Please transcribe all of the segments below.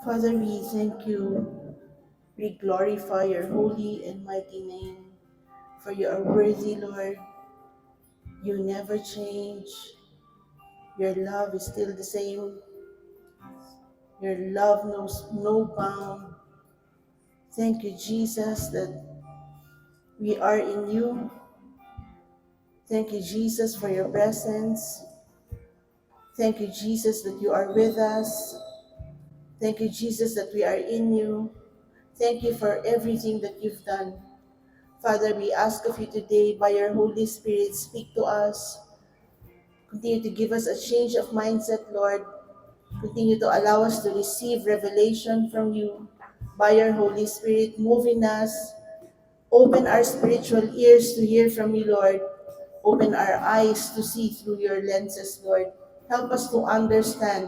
Father, we thank you. We glorify your holy and mighty name. For you are worthy, Lord. You never change. Your love is still the same. Your love knows no bound. Thank you, Jesus, that we are in you. Thank you, Jesus, for your presence. Thank you, Jesus, that you are with us. Thank you, Jesus, that we are in you. Thank you for everything that you've done. Father, we ask of you today, by your Holy Spirit, speak to us. Continue to give us a change of mindset, Lord. Continue to allow us to receive revelation from you by your Holy Spirit. Move in us. Open our spiritual ears to hear from you, Lord. Open our eyes to see through your lenses, Lord. Help us to understand.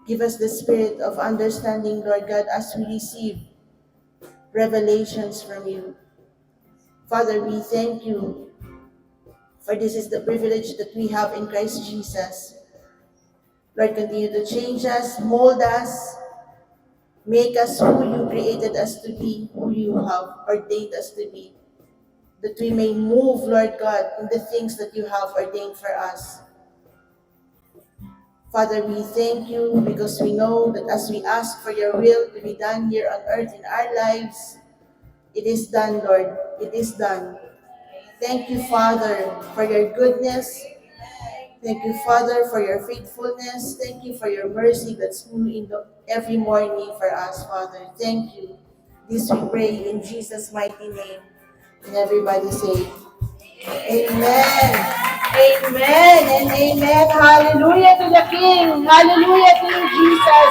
Give us the spirit of understanding, Lord God, as we receive revelations from you. Father, we thank you, for this is the privilege that we have in Christ Jesus. Lord, continue to change us, mold us, make us who you created us to be, who you have ordained us to be, that we may move, Lord God, in the things that you have ordained for us. Father, we thank you because we know that as we ask for your will to be done here on earth in our lives, it is done, Lord. It is done. Thank you, Father, for your goodness. Thank you, Father, for your faithfulness. Thank you for your mercy that's new every morning for us, Father. Thank you. This we pray in Jesus' mighty name. And everybody say, Amen. Amen and amen. Hallelujah to the King. Hallelujah to you, Jesus.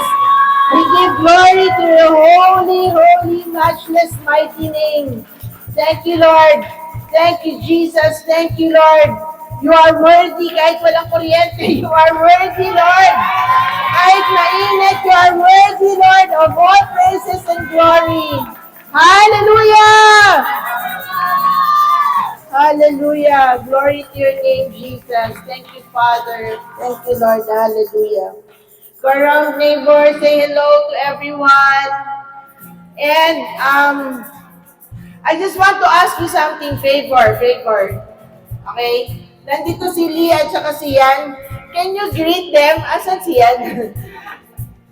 We give glory to your holy, holy, matchless, mighty name. Thank you, Lord. Thank you, Jesus. Thank you, Lord. You are worthy kahit walang kuryente. You are worthy, Lord. Kahit mainit, you are worthy, Lord, of all praises and glory. Hallelujah! Hallelujah. Glory to your name, Jesus. Thank you, Father. Thank you, Lord. Hallelujah. Go around, neighbor. Say hello to everyone. And I just want to ask you something. Favor. Okay? Nandito si Lia at saka si Yan. Can you greet them? Asan si Yan?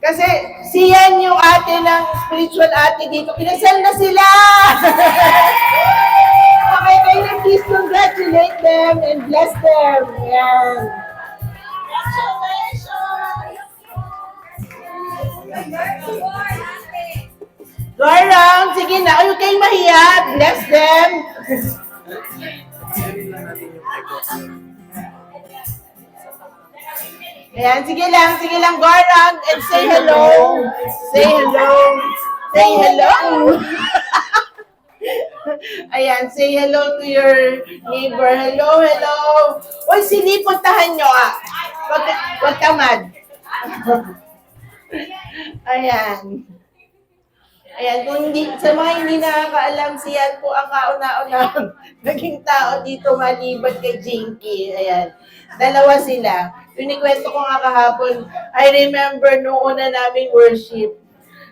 Kasi si Yan yung ate ng spiritual ate dito. Kinasal na sila! Okay, can you please congratulate them and bless them? Yan. Go around. Sige na. Huwag kayong mahiya. Bless them. Ayan, sige lang. Go around and say hello. Say hello. Say hello. Ayan, say hello to your neighbor. Hello. Uy, sili, puntahan nyo ah. Wag tamad. Ayan. Ayan, kung hindi, sa mga hindi nakakaalam, siyan po ang kauna-unang naging tao dito maliban kay Jinky. Ayan, dalawa sila. Pinikwento ko nga kahapon, I remember noong una naming worship.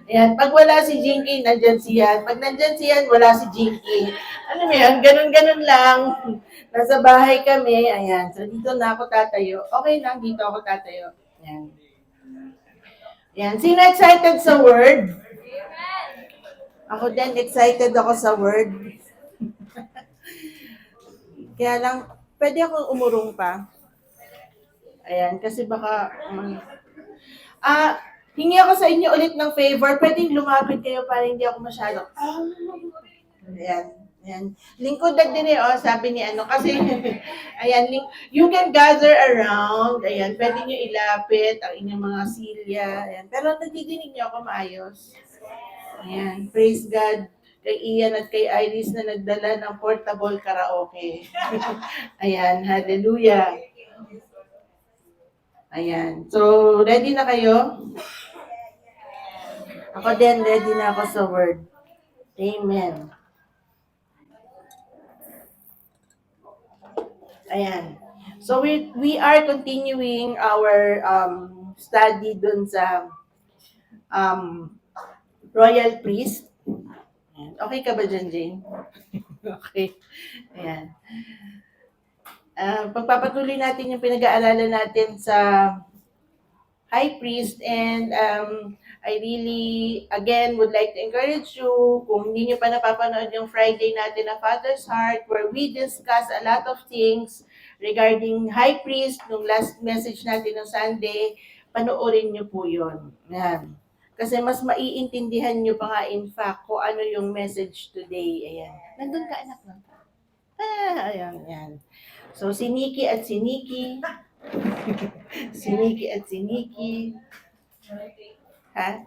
Ayan, pag wala si Jinky, nandyan siyan. Pag nandyan siyan, wala si Jinky. Alam mo yan, ganun-ganun lang. Nasa bahay kami, ayan. So, dito na ako tatayo. Okay lang, dito ako tatayo. Ayan. Ayan, sino excited sa word? Ako din, excited ako sa word. Kaya lang, pwede akong umurong pa. Ayan, kasi baka... hingi ako sa inyo ulit ng favor. Pwedeng lumapit kayo para hindi ako masyado... Ayan. Lingkod na din sabi ni ano. Kasi, ayan, you can gather around. Ayan, pwede nyo ilapit ang inyong mga silya. Ayan. Pero nadidinig nyo ako maayos. Ayan, praise God kay Ian at kay Iris na nagdala ng portable karaoke. Ayan, hallelujah. Ayan, so ready na kayo? Ako din, ready na ako sa word. Amen. Ayan. So we are continuing our study dun sa um, royal priest. Ayan. Okay ka ba dyan, Jane? Okay. Ayan. Pagpapatuloy natin yung pinag-aalala natin sa high priest, and I really, again, would like to encourage you, kung hindi nyo pa napapanood yung Friday natin na Father's Heart, where we discuss a lot of things regarding high priest, nung last message natin ng Sunday, panoorin nyo po yun. Yan. Kasi mas maiintindihan nyo pa nga, in fact, kung ano yung message today. Ayan. Nandun ka, anak lang. Ayan, yan. So, si Nikki at si Nikki, si Nikki at si Nikki. Ha?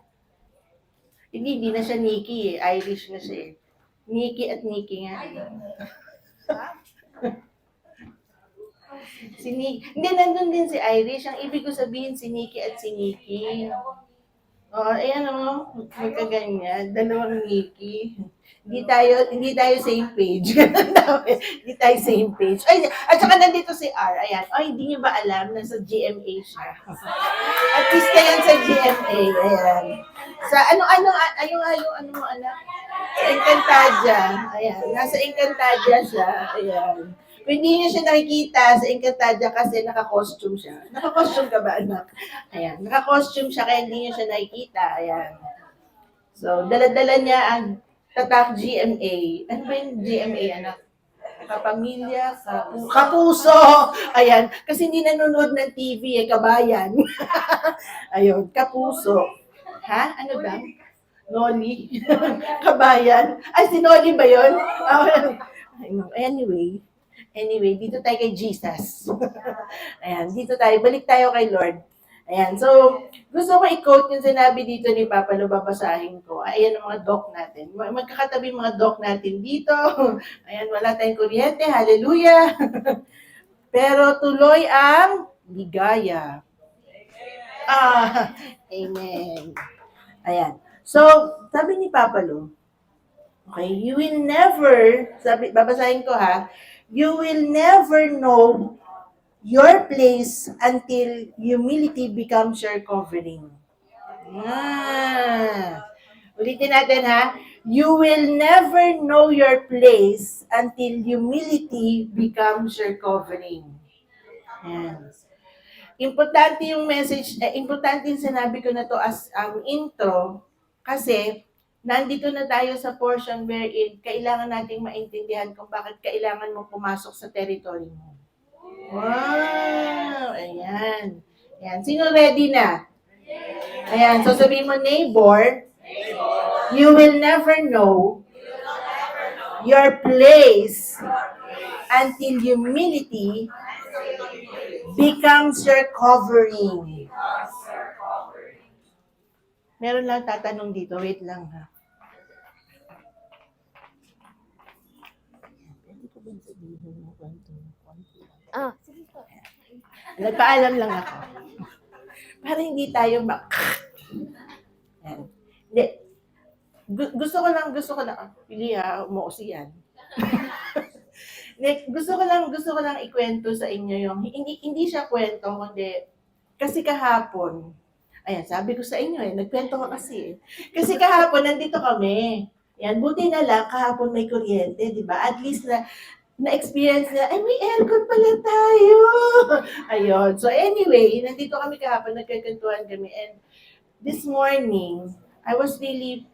Hindi na siya Nikki eh. Irish na siya eh. Nikki at Nikki nga. Si Nikki. Hindi, nandun din si Irish. Ang ibig ko sabihin si Nikki at si Nikki. Oh, ayan o. Magkaganyan. Dalawang Nikki. Hindi tayo same page. Hindi tayo same page. Ay, at saka nandito si R. Ayan. Ay, hindi niyo ba alam na sa GMA siya? Artista yan sa GMA. Ayan. Sa ano mo anak? Sa Encantadia. Ayan. Nasa Encantadia siya. Ayan. Kung hindi niyo siya nakikita sa Encantadia kasi naka-costume siya. Naka-costume ka ba, anak? Ayan. Naka-costume siya kaya hindi niyo siya nakikita. Ayan. So, dala-dala niya ang tatak GMA. Ano ba yung GMA, anak? Kapamilya, kapuso. Ayan. Kasi hindi nanonood ng TV, kabayan. Ayun, kapuso. Ha? Ano ba? Noli? Kabayan? Ay, si Noli ba yun? Anyway, dito tayo kay Jesus. Ayan, dito tayo. Balik tayo kay Lord. Ayan, so, gusto ko i-quote yung sinabi dito ni Papa Lo, babasahin ko. Ayan ang mga doc natin. Magkakatabi mga doc natin dito. Ayan, wala tayong kuryente. Hallelujah! Pero tuloy ang ligaya. Amen. Ayan. So, sabi ni Papa Lo, okay, you will never, babasahin ko ha, you will never know your place until humility becomes your covering. Ulitin natin ha. You will never know your place until humility becomes your covering. Ayan. Importante yung message, importante yung sinabi ko na to as intro, kasi nandito na tayo sa portion wherein kailangan nating maintindihan kung bakit kailangan mo pumasok sa territory mo. Wow! Ayan. Ayan. Sino ready na? Ayan. So sabihin mo, neighbor, you will never know your place until humility becomes your covering. Meron lang tatanong dito. Wait lang ha. Sige po. Nagpaalam lang ako. Para hindi tayo Hindi. Gusto ko lang, pili ha, umuusi yan. gusto ko lang ikwento sa inyo yung, hindi siya kwento, kundi, kasi kahapon, ayan, sabi ko sa inyo nagkwento ko kasi. Kasi kahapon, nandito kami. Yan, buti na lang, kahapon may kuryente, di ba? At least na-experience na, ay, may aircon pala tayo. Ayun. So anyway, nandito kami kahapon, nagkakantuhan kami. And this morning, I was really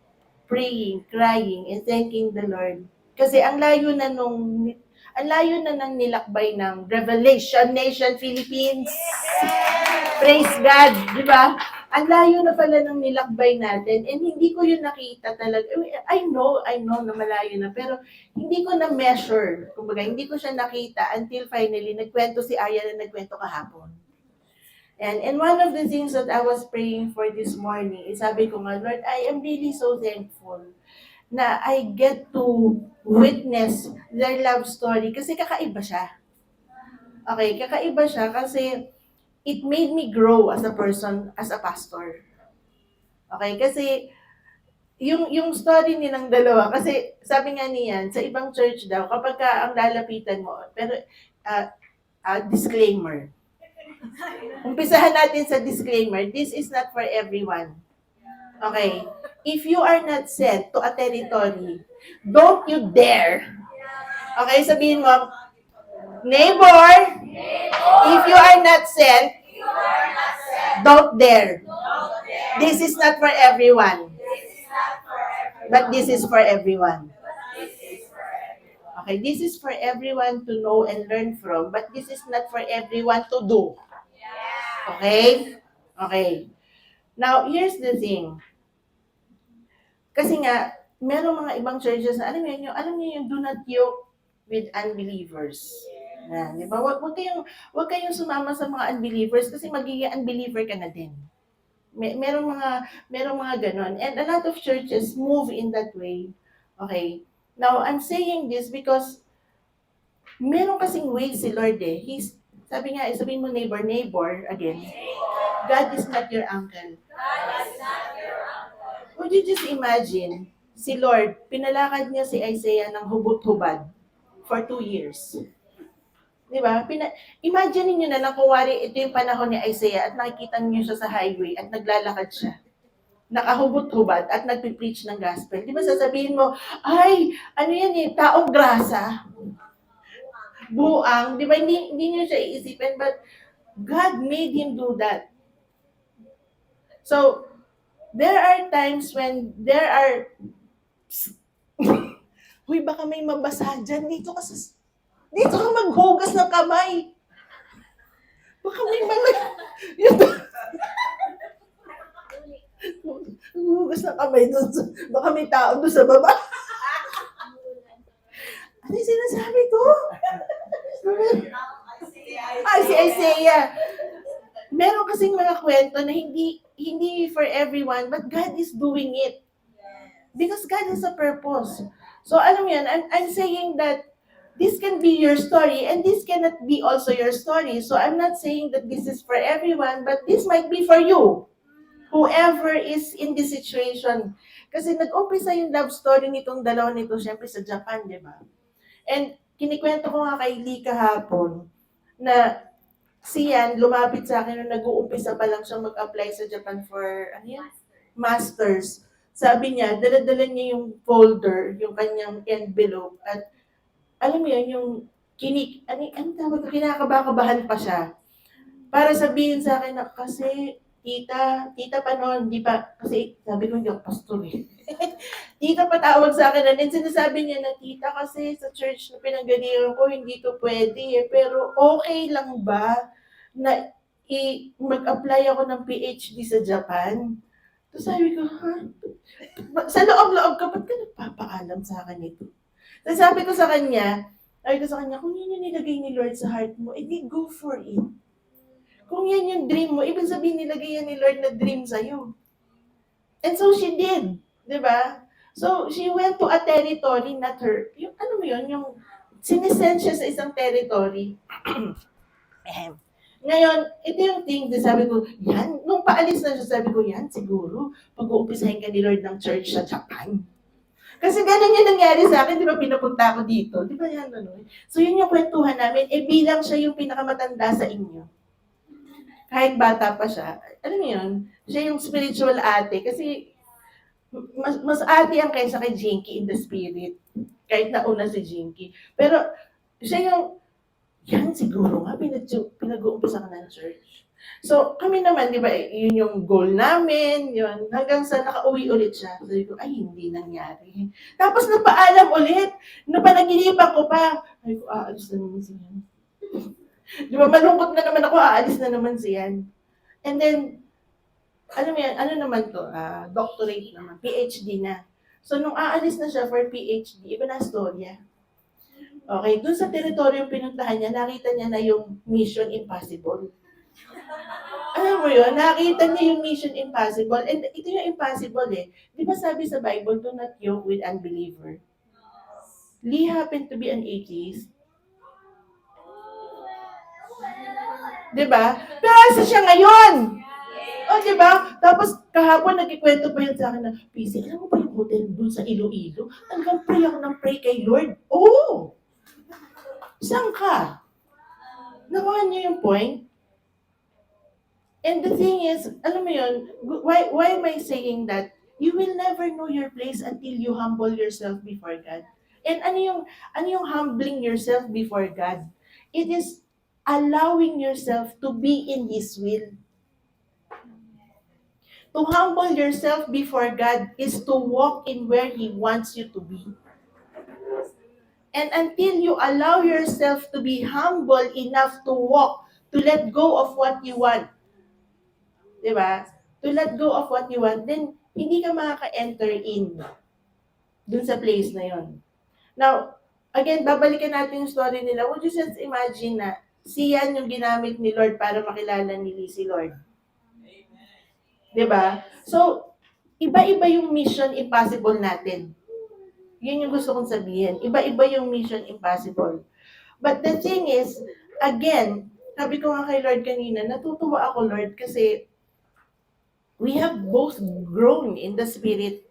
praying, crying, and thanking the Lord. Kasi ang layo na ng nilakbay ng Revelation Nation Philippines. Praise God, di ba? Ang layo na pala ng nilakbay natin, and hindi ko yun nakita talaga. I know na malayo na, pero hindi ko na-measure. Kumbaga, hindi ko siya nakita until finally, nagkwento si Aya na nagkwento kahapon. And one of the things that I was praying for this morning is, sabi ko nga, Lord, I am really so thankful na I get to witness their love story kasi kakaiba siya. Okay, kakaiba siya kasi it made me grow as a person, as a pastor. Okay, kasi yung story nilang dalawa, kasi sabi nga niyan, sa ibang church daw, kapag ang lalapitan mo, pero disclaimer. Umpisahan natin sa disclaimer, this is not for everyone. Okay. If you are not sent to a territory, don't you dare. Okay, sabihin mo, neighbor, if you are not sent, don't dare. This is not for everyone. But this is for everyone. Okay, this is for everyone to know and learn from, but this is not for everyone to do. Okay? Okay. Now, here's the thing. Kasi nga, merong mga ibang churches na, alam niyo yung do not yoke with unbelievers. Yan, di ba? Wag kayong sumama sa mga unbelievers kasi magiging unbeliever ka na din. Merong mga ganon. And a lot of churches move in that way. Okay. Now, I'm saying this because meron kasing way si Lord eh. Sabihin mo neighbor, again. God is not your uncle. Would you just imagine, si Lord, pinalakad niya si Isaiah ng hubot-hubad for 2 years. Di ba? Imagine niyo na lang kung wari ito yung panahon ni Isaiah at nakikita niyo siya sa highway at naglalakad siya. Nakahubot-hubad at nagpipreach ng gospel. Di ba sasabihin mo, ay, ano yan eh, taong grasa. Buang. Di ba? Hindi niyo siya iisipin, but God made him do that. So, there are times when there are Huy, baka may mabasa dyan. Dito ka maghugas ng kamay. Baka may maghugas ng kamay doon. Baka may tao doon sa baba. Ano yung sinasabi ko? Si Isaiah. Meron kasing mga kwento na hindi for everyone, but God is doing it. Because God has a purpose. So, alam mo yan, I'm saying that this can be your story and this cannot be also your story. So, I'm not saying that this is for everyone, but this might be for you. Whoever is in this situation. Kasi nag-umpisa yung love story nitong dalawa nito, syempre sa Japan, di ba? And kinikwento ko nga kay Lee kahapon na siyan, lumapit sa akin nung nag-uumpisa pa lang siya mag-apply sa Japan for, masters. Sabi niya, dala-dala niya yung folder, yung kanyang envelope, at alam mo yun, yung kinakabahan pa siya. Para sabihin sa akin na, kasi, tita pa noon, di pa, kasi sabi ko, hindi ako pastor eh. Tita pa tawag sa akin, and sinasabi niya na, tita, kasi sa church na pinanggalingan ko, hindi to pwede eh. Pero okay lang ba na mag-apply ako ng PhD sa Japan? So sabi ko, sa loob-loob ka, ba't ka nagpapaalam sa akin ito? So sabi ko sa kanya, kung yun yung nilagay ni Lord sa heart mo, edi go for it. Kung yan yung dream mo, ibig sabihin nilagay yan ni Lord na dream sa'yo. And so she did. Diba? So, she went to a territory, not her. Yung, ano mo yun, yung sinisend siya sa isang territory. Ngayon, ito yung thing, sabi ko, yan, nung paalis na siya, sabi ko, yan, siguro, pag-uumpisahin ka ni Lord ng church sa Japan. Kasi ganun yung nangyari sa akin, di ba, pinapunta ako dito. Di ba yan, ano? So, yun yung kwentuhan namin, bilang siya yung pinakamatanda sa inyo. Kahit bata pa siya, alam mo yun, siya yung spiritual ate, kasi mas ate ang kaysa kay Jinky in the spirit. Kahit nauna si Jinky. Pero, siya yung, yan siguro nga, pinag-uumpisa ka ng church. So, kami naman, di ba, yun yung goal namin, yun, hanggang sa nakauwi ulit siya. Sabi ko, ay, hindi nangyari. Tapos, napaalam ulit, napanaginipan ko pa. Sabi ko, aalis na naman siya. Di ba, malungkot na naman ako, aalis na naman siya. And then, alam mo yan, ano naman to, doctorate naman, PhD na. So, nung aalis na siya for PhD, iba na storya. Okay, dun sa teritoryong pinuntahan niya, nakita niya na yung Mission Impossible. Alam mo yun, nakita niya yung Mission Impossible. And ito yung impossible eh. Di ba sabi sa Bible, do not yoke with unbeliever? Lee happened to be an atheist. Diba? Pero asa siya ngayon? O, diba? Tapos, kahapon, nagkikwento pa yun sa akin na, PC, alam mo ba yung hotel dun sa Iloilo? Talagang pray ako ng pray kay Lord. Oo! Saan ka? Nakuha niyo yung point? And the thing is, alam mo yun, why am I saying that? You will never know your place until you humble yourself before God. And ano yung humbling yourself before God? It is allowing yourself to be in His will. To humble yourself before God is to walk in where He wants you to be. And until you allow yourself to be humble enough to walk, to let go of what you want, di ba? To let go of what you want, then hindi ka makaka-enter in dun sa place na yon. Now, again, babalikan natin yung story nila. Would you just imagine na siyan yung ginamit ni Lord para makilala ni Lee si Lord? Di ba? So, iba-iba yung mission impossible natin. Yun yung gusto kong sabihin. Iba-iba yung mission impossible. But the thing is, again, sabi ko nga kay Lord kanina, natutuwa ako, Lord, kasi we have both grown in the Spirit.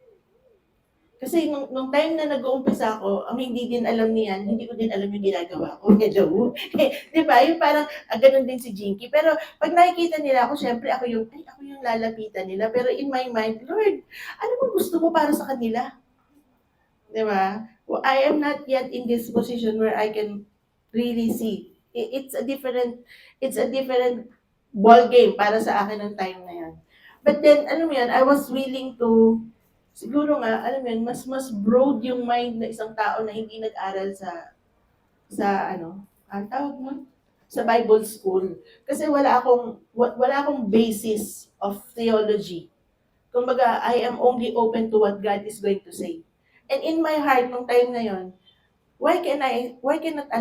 Kasi nung time na nag-uumpisa ako, ang hindi din alam niyan, hindi ko din alam yung ginagawa ko. Hello? Di ba? Yung parang, ganun din si Jinky. Pero pag nakikita nila ako, syempre ako yung lalapitan nila. Pero in my mind, Lord, ano bang gusto mo para sa kanila? Di ba? Well, I am not yet in this position where I can really see. It's a different ball game para sa akin ng time na yan. But then, alam mo yan, I was willing to, siguro nga, alam mo yan, mas broad yung mind na isang tao na hindi nag-aral ang tawag mo? Sa Bible school. Kasi wala akong basis of theology. Kumbaga, I am only open to what God is going to say. And in my heart, nung time na yon, why can I not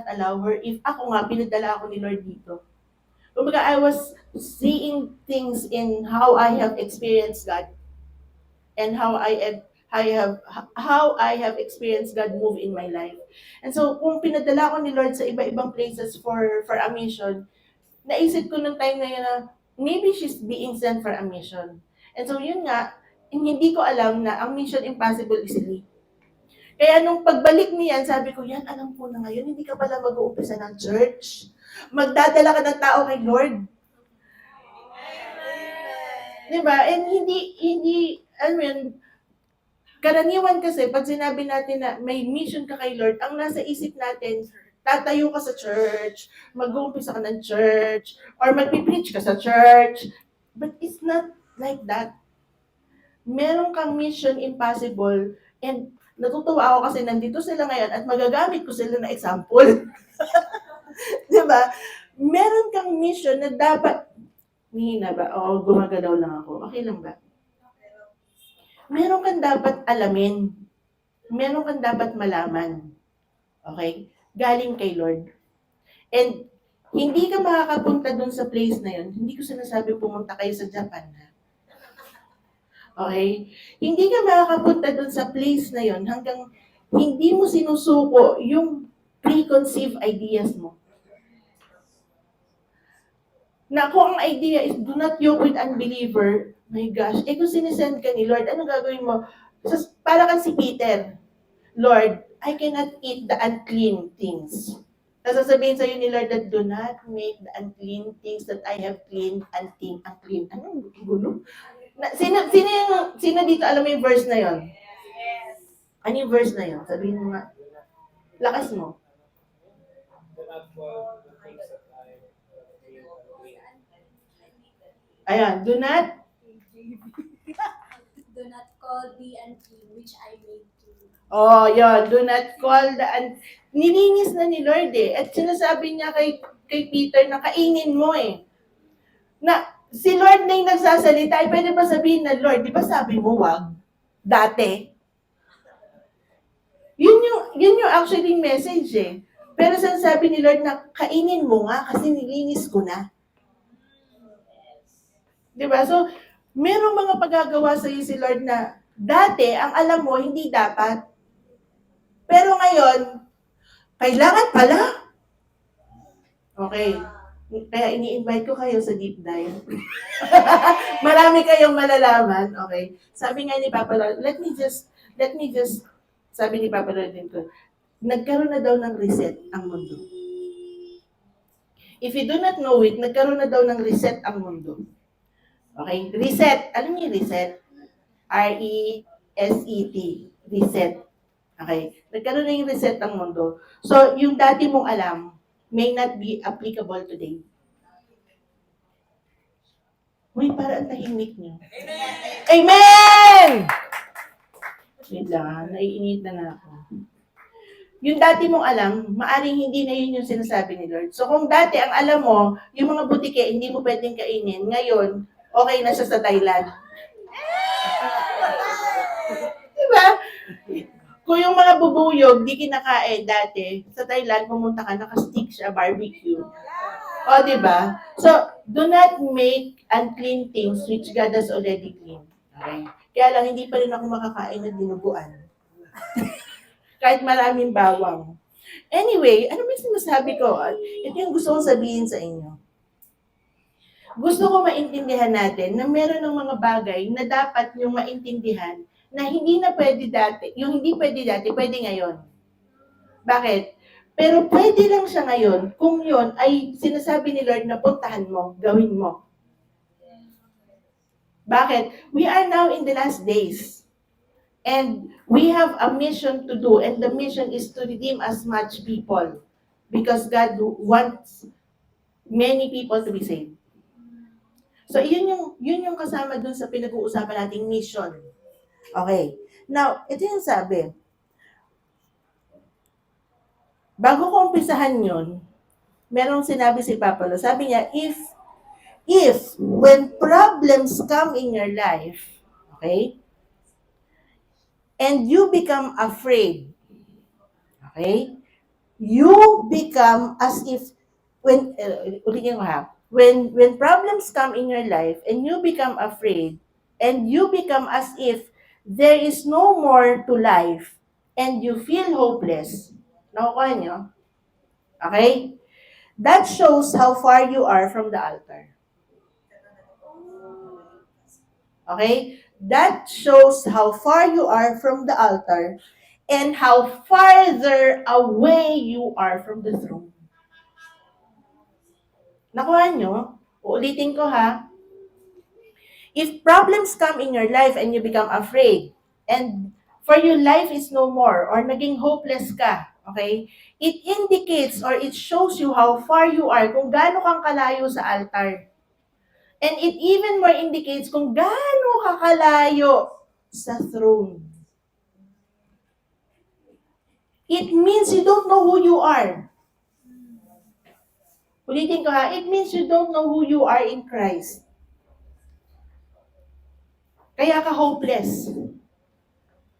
allow her if ako nga, pinadala ako ni Lord dito? Kumbaga, I was seeing things in how I have experienced God and how I have experienced God move in my life. And so, kung pinadala ko ni Lord sa iba-ibang places for a mission, naisip ko nung time na yun na maybe she's being sent for a mission. And so, yun nga, hindi ko alam na ang mission impossible is Lee. Kaya nung pagbalik niyan, sabi ko, yan, alam ko na ngayon, hindi ka pala mag-uumpisa ng church. Magdadala ka ng tao kay Lord. Diba? And alam yun, karaniwan kasi, pag sinabi natin na may mission ka kay Lord, ang nasa isip natin, tatayo ka sa church, mag-uumpisa ka ng church, or magpipreach ka sa church. But it's not like that. Meron kang mission impossible, and natutuwa ako kasi nandito sila ngayon at magagamit ko sila na example. Diba? Meron kang mission na dapat, Nihina ba? Oo, gumagalaw lang ako. Okay lang ba? Meron kang dapat alamin. Meron kang dapat malaman. Okay? Galing kay Lord. And hindi ka makakapunta dun sa place na yun. Hindi ko sinasabi pumunta kayo sa Japan. Okay? Hindi ka makakapunta dun sa place na yun hanggang hindi mo sinusuko yung preconceived ideas mo. Na kung ang idea is do not yoke with unbeliever, my gosh, kung sinisend ka ni Lord, ano gagawin mo? Para kang si Peter, Lord, I cannot eat the unclean things. Sasabihin sa'yo ni Lord that do not make the unclean things that I have cleaned unclean. Anong gulo? Sino dito alam mo yung verse na yon? Ano yung verse na yon? Sabihin mo nga. Lakas mo. Ayan, do not call the unclean which I made to you. Oh, yun. Do not call nilinis na ni Lord eh. At sinasabi niya kay Peter na kainin mo eh. Na si Lord na yung nagsasalita, ay pwede ba sabihin na, Lord, di ba sabi mo wag? Dati. Yun yung actually message eh. Pero sinasabi ni Lord na kainin mo nga kasi nilinis ko na. Diba? So, merong mga pagagawa sa iyo si Lord na dati, ang alam mo, hindi dapat. Pero ngayon, kailangan pala. Okay. Kaya ini-invite ko kayo sa deep dive. Marami kayong malalaman. Okay. Sabi nga ni Papa Lord, let me just, sabi ni Papa Lord din ko, nagkaroon na daw ng reset ang mundo. If you do not know it, nagkaroon na daw ng reset ang mundo. Okay? Reset. Alam niyo yung reset? R-E-S-E-T. Reset. Okay? Nagkaroon na yung reset ang mundo. So, yung dati mong alam may not be applicable today. Uy, parang tahimik niyo. Amen! Wait lang, naiinit na ako. Yung dati mong alam, maaring hindi na yun yung sinasabi ni Lord. So kung dati ang alam mo, yung mga butike hindi mo pwedeng kainin, ngayon, okay na siya sa Thailand. Diba? Kung yung mga bubuyog, di kinakain dati, sa Thailand, pumunta ka, naka-stick siya, barbecue. O, diba? So, do not make unclean things which God has already cleaned. Okay? Kaya lang, hindi pa rin ako makakain ng dinuguan. Kahit maraming bawang. Anyway, ano ba sinasabi ko? Ito yung gusto kong sabihin sa inyo. Gusto ko maintindihan natin na meron ng mga bagay na dapat yung maintindihan na hindi na pwede dati. Yung hindi pwede dati, pwede ngayon. Bakit? Pero pwede lang siya ngayon kung yon ay sinasabi ni Lord na puntahan mo, gawin mo. Bakit? We are now in the last days. And we have a mission to do, and the mission is to redeem as much people. Because God wants many people to be saved. So, yun yung kasama dun sa pinag-uusapan nating mission. Okay. Now, ito yung sabi. Bago ko umpisahan yun, merong sinabi si Papalo. Sabi niya, if when problems come in your life, okay, and you become afraid, okay, you become as if, ulitin ko ha, when problems come in your life and you become afraid and you become as if there is no more to life and you feel hopeless, nakukuha nyo? Okay? That shows how far you are from the altar. Okay? That shows how far you are from the altar and how farther away you are from the throne. Nakuha nyo? Uulitin ko ha. If problems come in your life and you become afraid, and for your life is no more, or naging hopeless ka, okay? It indicates or it shows you how far you are, kung gaano kang kalayo sa altar. And it even more indicates kung gaano ka kalayo sa throne. It means you don't know who you are. Ulitin ko ha, it means you don't know who you are in Christ. Kaya ka hopeless.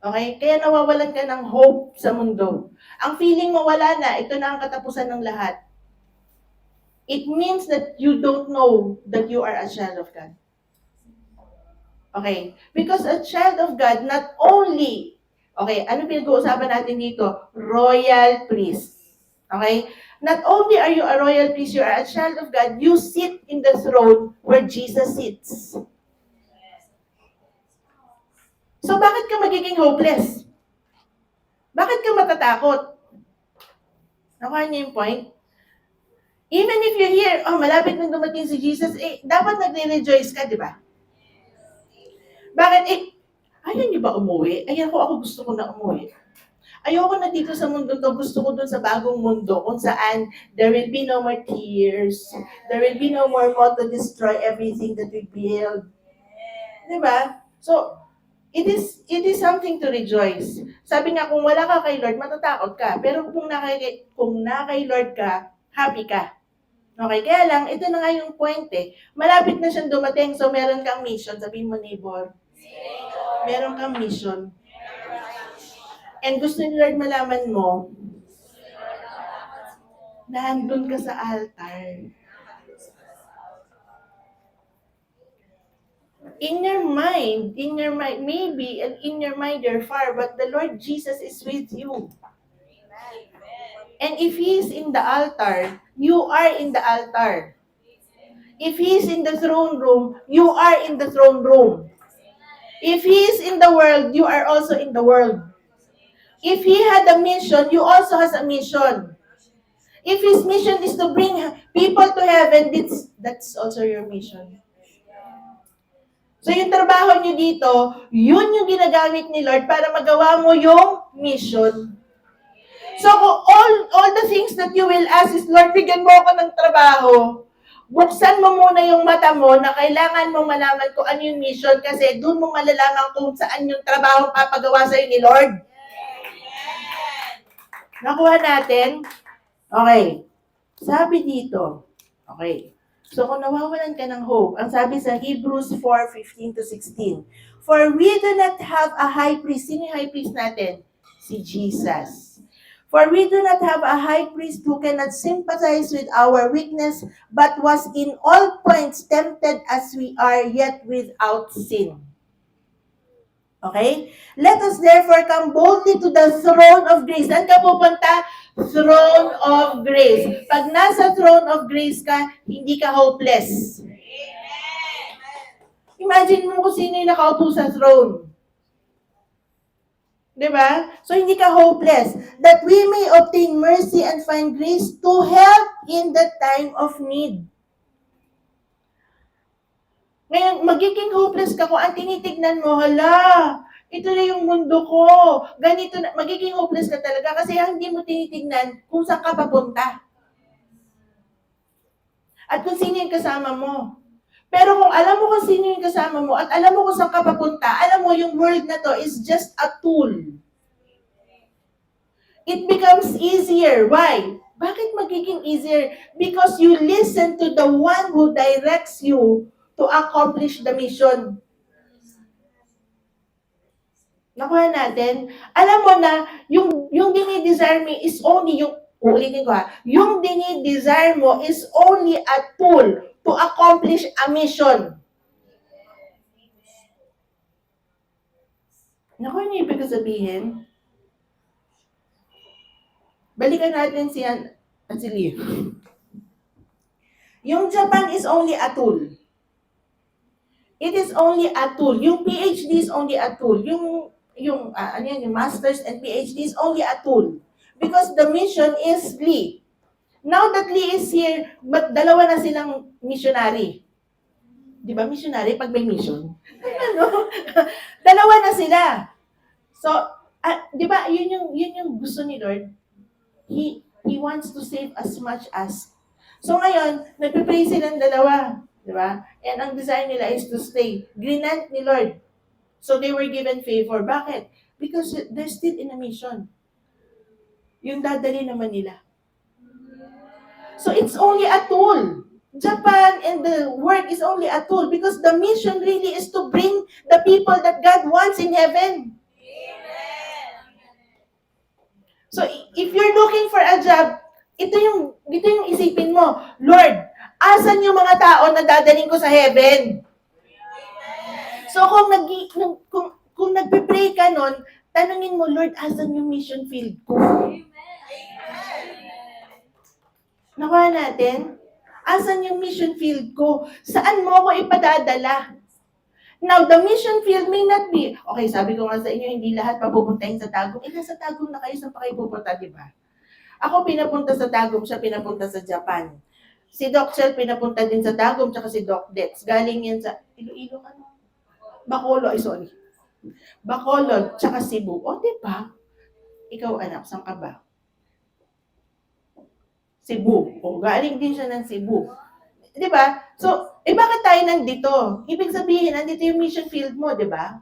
Okay? Kaya nawawalan ka ng hope sa mundo. Ang feeling mo wala na, ito na ang katapusan ng lahat. It means that you don't know that you are a child of God. Okay? Because a child of God, not only, okay, ano pinag-uusapan natin dito? Royal priest. Okay? Not only are you a royal priest, you are a child of God, you sit in the throne where Jesus sits. So, bakit ka magiging hopeless? Bakit ka matatakot? Nakuha niyo yung point? Even if you hear, oh, malapit nang dumating si Jesus, dapat nagre-rejoice ka, di ba? Bakit? Ayaw niyo ba umuwi? Ako gusto ko na umuwi. Ayoko na dito sa mundo to, gusto ko dun sa bagong mundo kung saan there will be no more tears, there will be no more moth to destroy everything that we build. Di ba? So, it is something to rejoice. Sabi nga, kung wala ka kay Lord, matatakot ka. Pero kung na kay Lord ka, happy ka. Okay, kaya lang, ito na nga yung point eh. Malapit na siyang dumating, so meron kang mission. Sabihin mo, neighbor. Meron kang mission. And gusto ni Lord malaman mo, na andun ka sa altar. In your mind, maybe in your mind you're far, but the Lord Jesus is with you. And if He is in the altar, you are in the altar. If He is in the throne room, you are in the throne room. If He is in the world, you are also in the world. If He had a mission, you also has a mission. If His mission is to bring people to heaven, that's also your mission. So yung trabaho nyo dito, yun yung ginagamit ni Lord para magawa mo yung mission. So all the things that you will ask is, Lord, bigyan mo ako ng trabaho. Buksan mo muna yung mata mo na kailangan mong malaman kung ano yung mission kasi doon mo malalaman kung saan yung trabaho papagawa sa'yo ni Lord. Nakuha natin? Okay. Sabi dito, okay. So kung nawawalan ka ng hope, ang sabi sa Hebrews 4:15-16, for we do not have a high priest. Sino yung high priest natin? Si Jesus. For we do not have a high priest who cannot sympathize with our weakness, but was in all points tempted as we are, yet without sin. Okay? Let us therefore come boldly to the throne of grace. Saan ka pupunta? Throne of grace. Pag nasa throne of grace ka, hindi ka hopeless. Imagine mo kung sino yung nakaupo sa throne. Diba? So, hindi ka hopeless. That we may obtain mercy and find grace to help in the time of need. Ngayon, magiging hopeless ka kung ang tinitignan mo, hala, ito na yung mundo ko. Ganito na, magiging hopeless ka talaga kasi hindi mo tinitignan kung saan ka papunta. At kung sino yung kasama mo. Pero kung alam mo kung sino yung kasama mo at alam mo kung saan ka papunta, alam mo yung world na to is just a tool. It becomes easier. Why? Bakit magiging easier? Because you listen to the one who directs you to accomplish the mission. Nakuha natin? Alam mo na, yung dinidesire mo is only yung, ulitin ko ha, yung dinidesire mo is only a tool to accomplish a mission. Nakuha niyo ibig sabihin? Balikan natin si Lee. Yung Japan is only a tool. It is only a tool. Yung PhD is only a tool. Yung masters and PhD is only a tool. Because the mission is Lee. Now that Lee is here, but dalawa na silang missionary. Di ba missionary pag may mission? Dalawa na sila. So, di ba, yun yung gusto ni Lord. He wants to save as much as. So ngayon, nagpipray silang dalawa. Di ba? And ang desire nila is to stay. Grinant ni Lord. So they were given favor. Bakit? Because they're still in a mission. Yung dadali naman nila. So it's only a tool. Japan and the work is only a tool because the mission really is to bring the people that God wants in heaven. So, if you're looking for a job, ito yung isipin mo, Lord, asan yung mga tao na dadaling ko sa heaven? So, kung nagpe-pray ka nun, tanungin mo, Lord, asan yung mission field ko? Nakuha natin? Asan yung mission field ko? Saan mo ako ipadadala? Now, the mission field may not be, okay, sabi ko nga sa inyo, hindi lahat papupuntahin sa Tagum. Nasa Tagum na kayo, saan pa kayo pupunta, di ba? Ako pinapunta sa Tagum, siya pinapunta sa Japan. Si Doc Shell pinapunta din sa Tagum, tsaka si Doc Dets. Galing yan sa Iloilo, Bacolod, tsaka Cebu. O, di ba? Ikaw, anak, saan ka ba? Cebu. O, galing din siya ng Cebu. Di ba? So, bakit tayo nandito? Ibig sabihin, nandito yung mission field mo, di ba?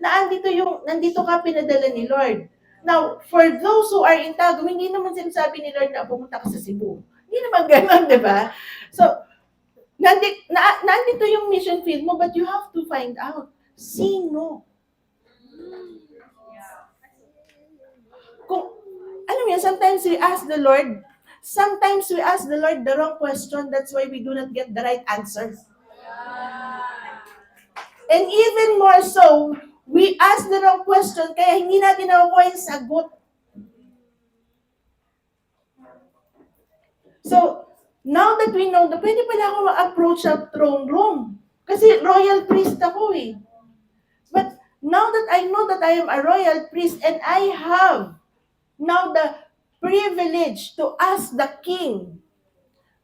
Nandito ka pinadala ni Lord. Now, for those who are in Tagum, hindi naman sinasabi ni Lord na pumunta ka sa Cebu. Hindi naman ganun, di ba? So, nandito yung mission field mo, but you have to find out, sino? Alam mo yun, sometimes we ask the Lord the wrong question. That's why we do not get the right answer. And even more so, we ask the wrong question, kaya hindi natin nakukuha yung sagot. So, now that we know, pwede pala ako ma-approach sa throne room. Kasi royal priest ako eh. But now that I know that I am a royal priest and I have now the privilege to ask the king.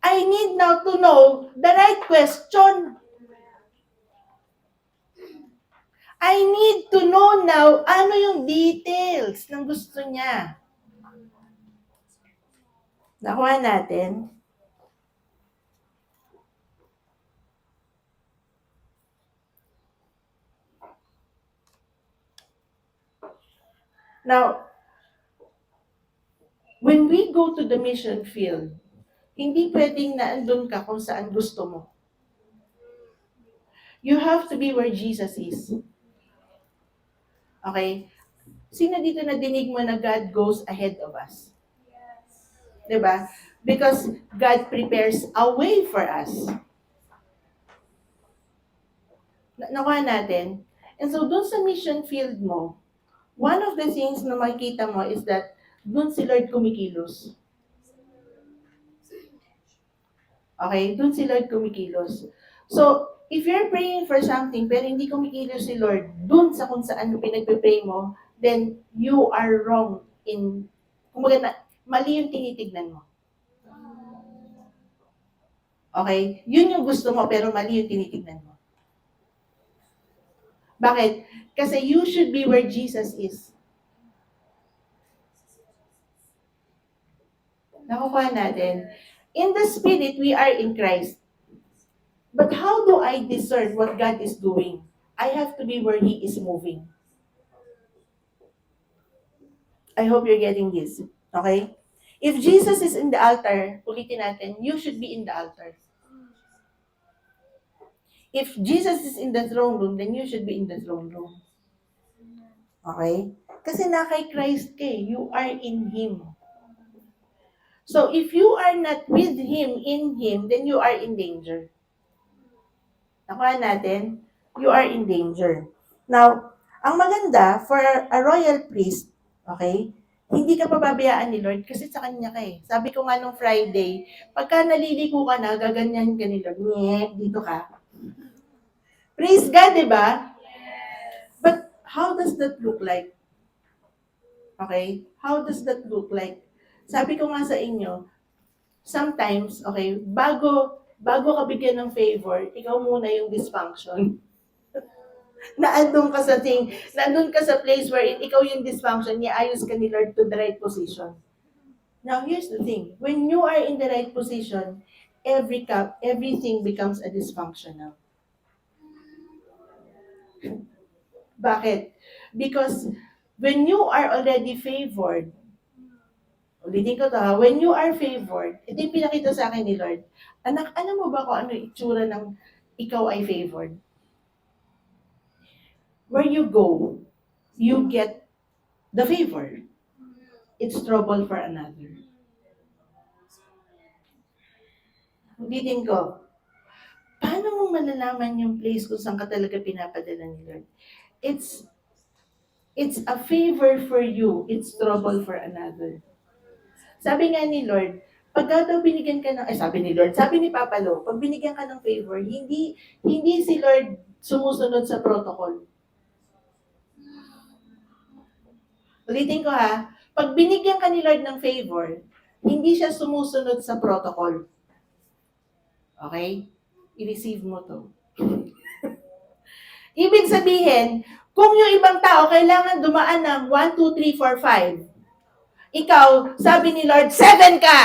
I need now to know the right question. I need to know now ano yung details ng gusto niya. Nakuha natin? Now, when we go to the mission field, hindi pwedeng naandun ka kung saan gusto mo. You have to be where Jesus is. Okay? Sino dito na dinig mo na God goes ahead of us? Diba? Because God prepares a way for us. Nakuha natin? And so, dun sa mission field mo, one of the things na makikita mo is that dun si Lord kumikilos. Okay? Dun si Lord kumikilos. So, if you're praying for something pero hindi kumikilos si Lord dun sa kung saan pinagpe-pray mo, then you are wrong in, kumbaga mali yung tinitignan mo. Okay? Yun yung gusto mo pero mali yung tinitignan mo. Bakit? Kasi you should be where Jesus is. Nakukuha natin. In the Spirit, we are in Christ. But how do I discern what God is doing? I have to be where He is moving. I hope you're getting this. Okay? If Jesus is in the altar, ulitin natin, you should be in the altar. If Jesus is in the throne room, then you should be in the throne room. Okay? Kasi na kay Christ ka, you are in Him. So if you are not with Him, in Him, then you are in danger. Nakuha natin? You are in danger. Now, ang maganda for a royal priest, okay, hindi ka pababayaan ni Lord kasi sa kanya ka eh. Sabi ko nga nung Friday, pagka naliliko ka na, gaganyan ka ni Lord. Nyek, dito ka. Praise God, di ba? But how does that look like? Okay? How does that look like? Sabi ko nga sa inyo, sometimes, okay, bago ka bigyan ng favor, ikaw muna yung dysfunction. Naandun ka sa place where ikaw yung dysfunction, iayos ka ni Lord to the right position. Now, here's the thing. When you are in the right position, everything becomes a dysfunctional. Bakit? Because when you are already favored, ulitin ko to ha, when you are favored, ito yung pinakita sa akin ni Lord, anak, alam mo ba kung ano yung itsura ng ikaw ay favored? Where you go, you get the favor. It's trouble for another. Ulitin ko, paano mo malalaman yung place kung saan ka talaga pinapadala ni Lord? It's a favor for you, it's trouble for another. Sabi nga ni Lord, pagka daw binigyan ka ng, sabi ni Papa Lo, pag binigyan ka ng favor, hindi si Lord sumusunod sa protocol. Ulitin ko ha, pag binigyan ka ni Lord ng favor, hindi siya sumusunod sa protocol. Okay? I-receive mo to. Ibig sabihin, kung yung ibang tao kailangan dumaan ng 1, 2, 3, 4, 5, ikaw, sabi ni Lord, 7 ka!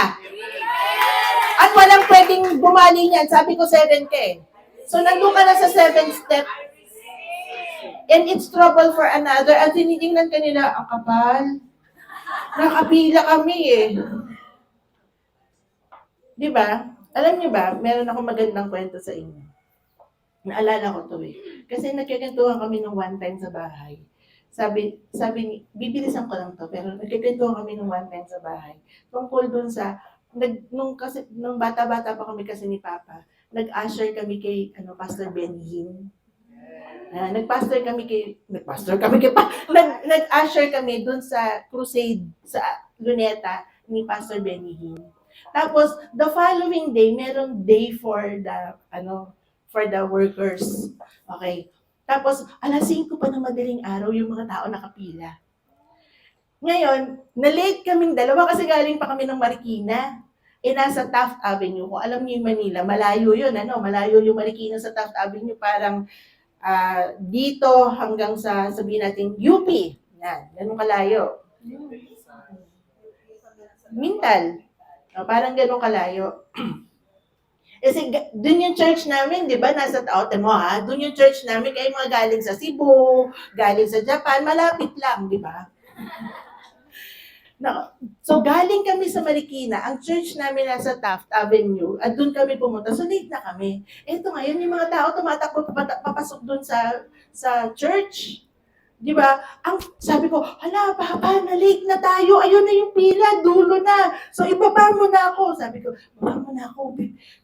At walang pwedeng bumali niyan. Sabi ko 7 ka eh. So, nandun ka na sa 7th step. And it's trouble for another. At tinitingnan ka nila, ang kapal. Nakapila kami eh. Di ba? Alam niyo ba, meron akong magandang kwento sa inyo. Naalala ko to eh. Kasi nagkagantuhan kami nung one time sa bahay. Sabi bibilisan ko lang to, pero nagkagantuhan kami nung one time sa bahay. Tungkol dun sa, nung bata-bata pa kami kasi ni Papa, nag-usher kami kay Pastor Benny Hinn. Nag-usher kami dun sa crusade sa Luneta ni Pastor Benny Hinn. Tapos, the following day, meron day for the workers. Okay. Tapos, 5:00 pa ng madaling araw, yung mga tao nakapila. Ngayon, na-late kaming dalawa kasi galing pa kami ng Marikina. Nasa Taft Avenue. Kung alam niyo yung Manila, malayo yun. Malayo yung Marikina sa Taft Avenue. Parang dito hanggang sa, sabihin natin, UP. Yan, ganun kalayo. Mintal. Parang ganun kalayo. Kasi dun yung church namin, di ba? Nasa Taote mo ha? Dun yung church namin, kaya mga galing sa Cebu, galing sa Japan, malapit lang, di ba? No. So, galing kami sa Marikina. Ang church namin nasa Taft Avenue. At doon kami pumunta. So, late na kami. Ito ngayon, yung mga tao tumatakbo papasok doon sa church. Di ba? Ang sabi ko, hala, papa, na-late na tayo. Ayun na yung pila, dulo na. So, ibaba mo na ako. Sabi ko, baba mo na ako.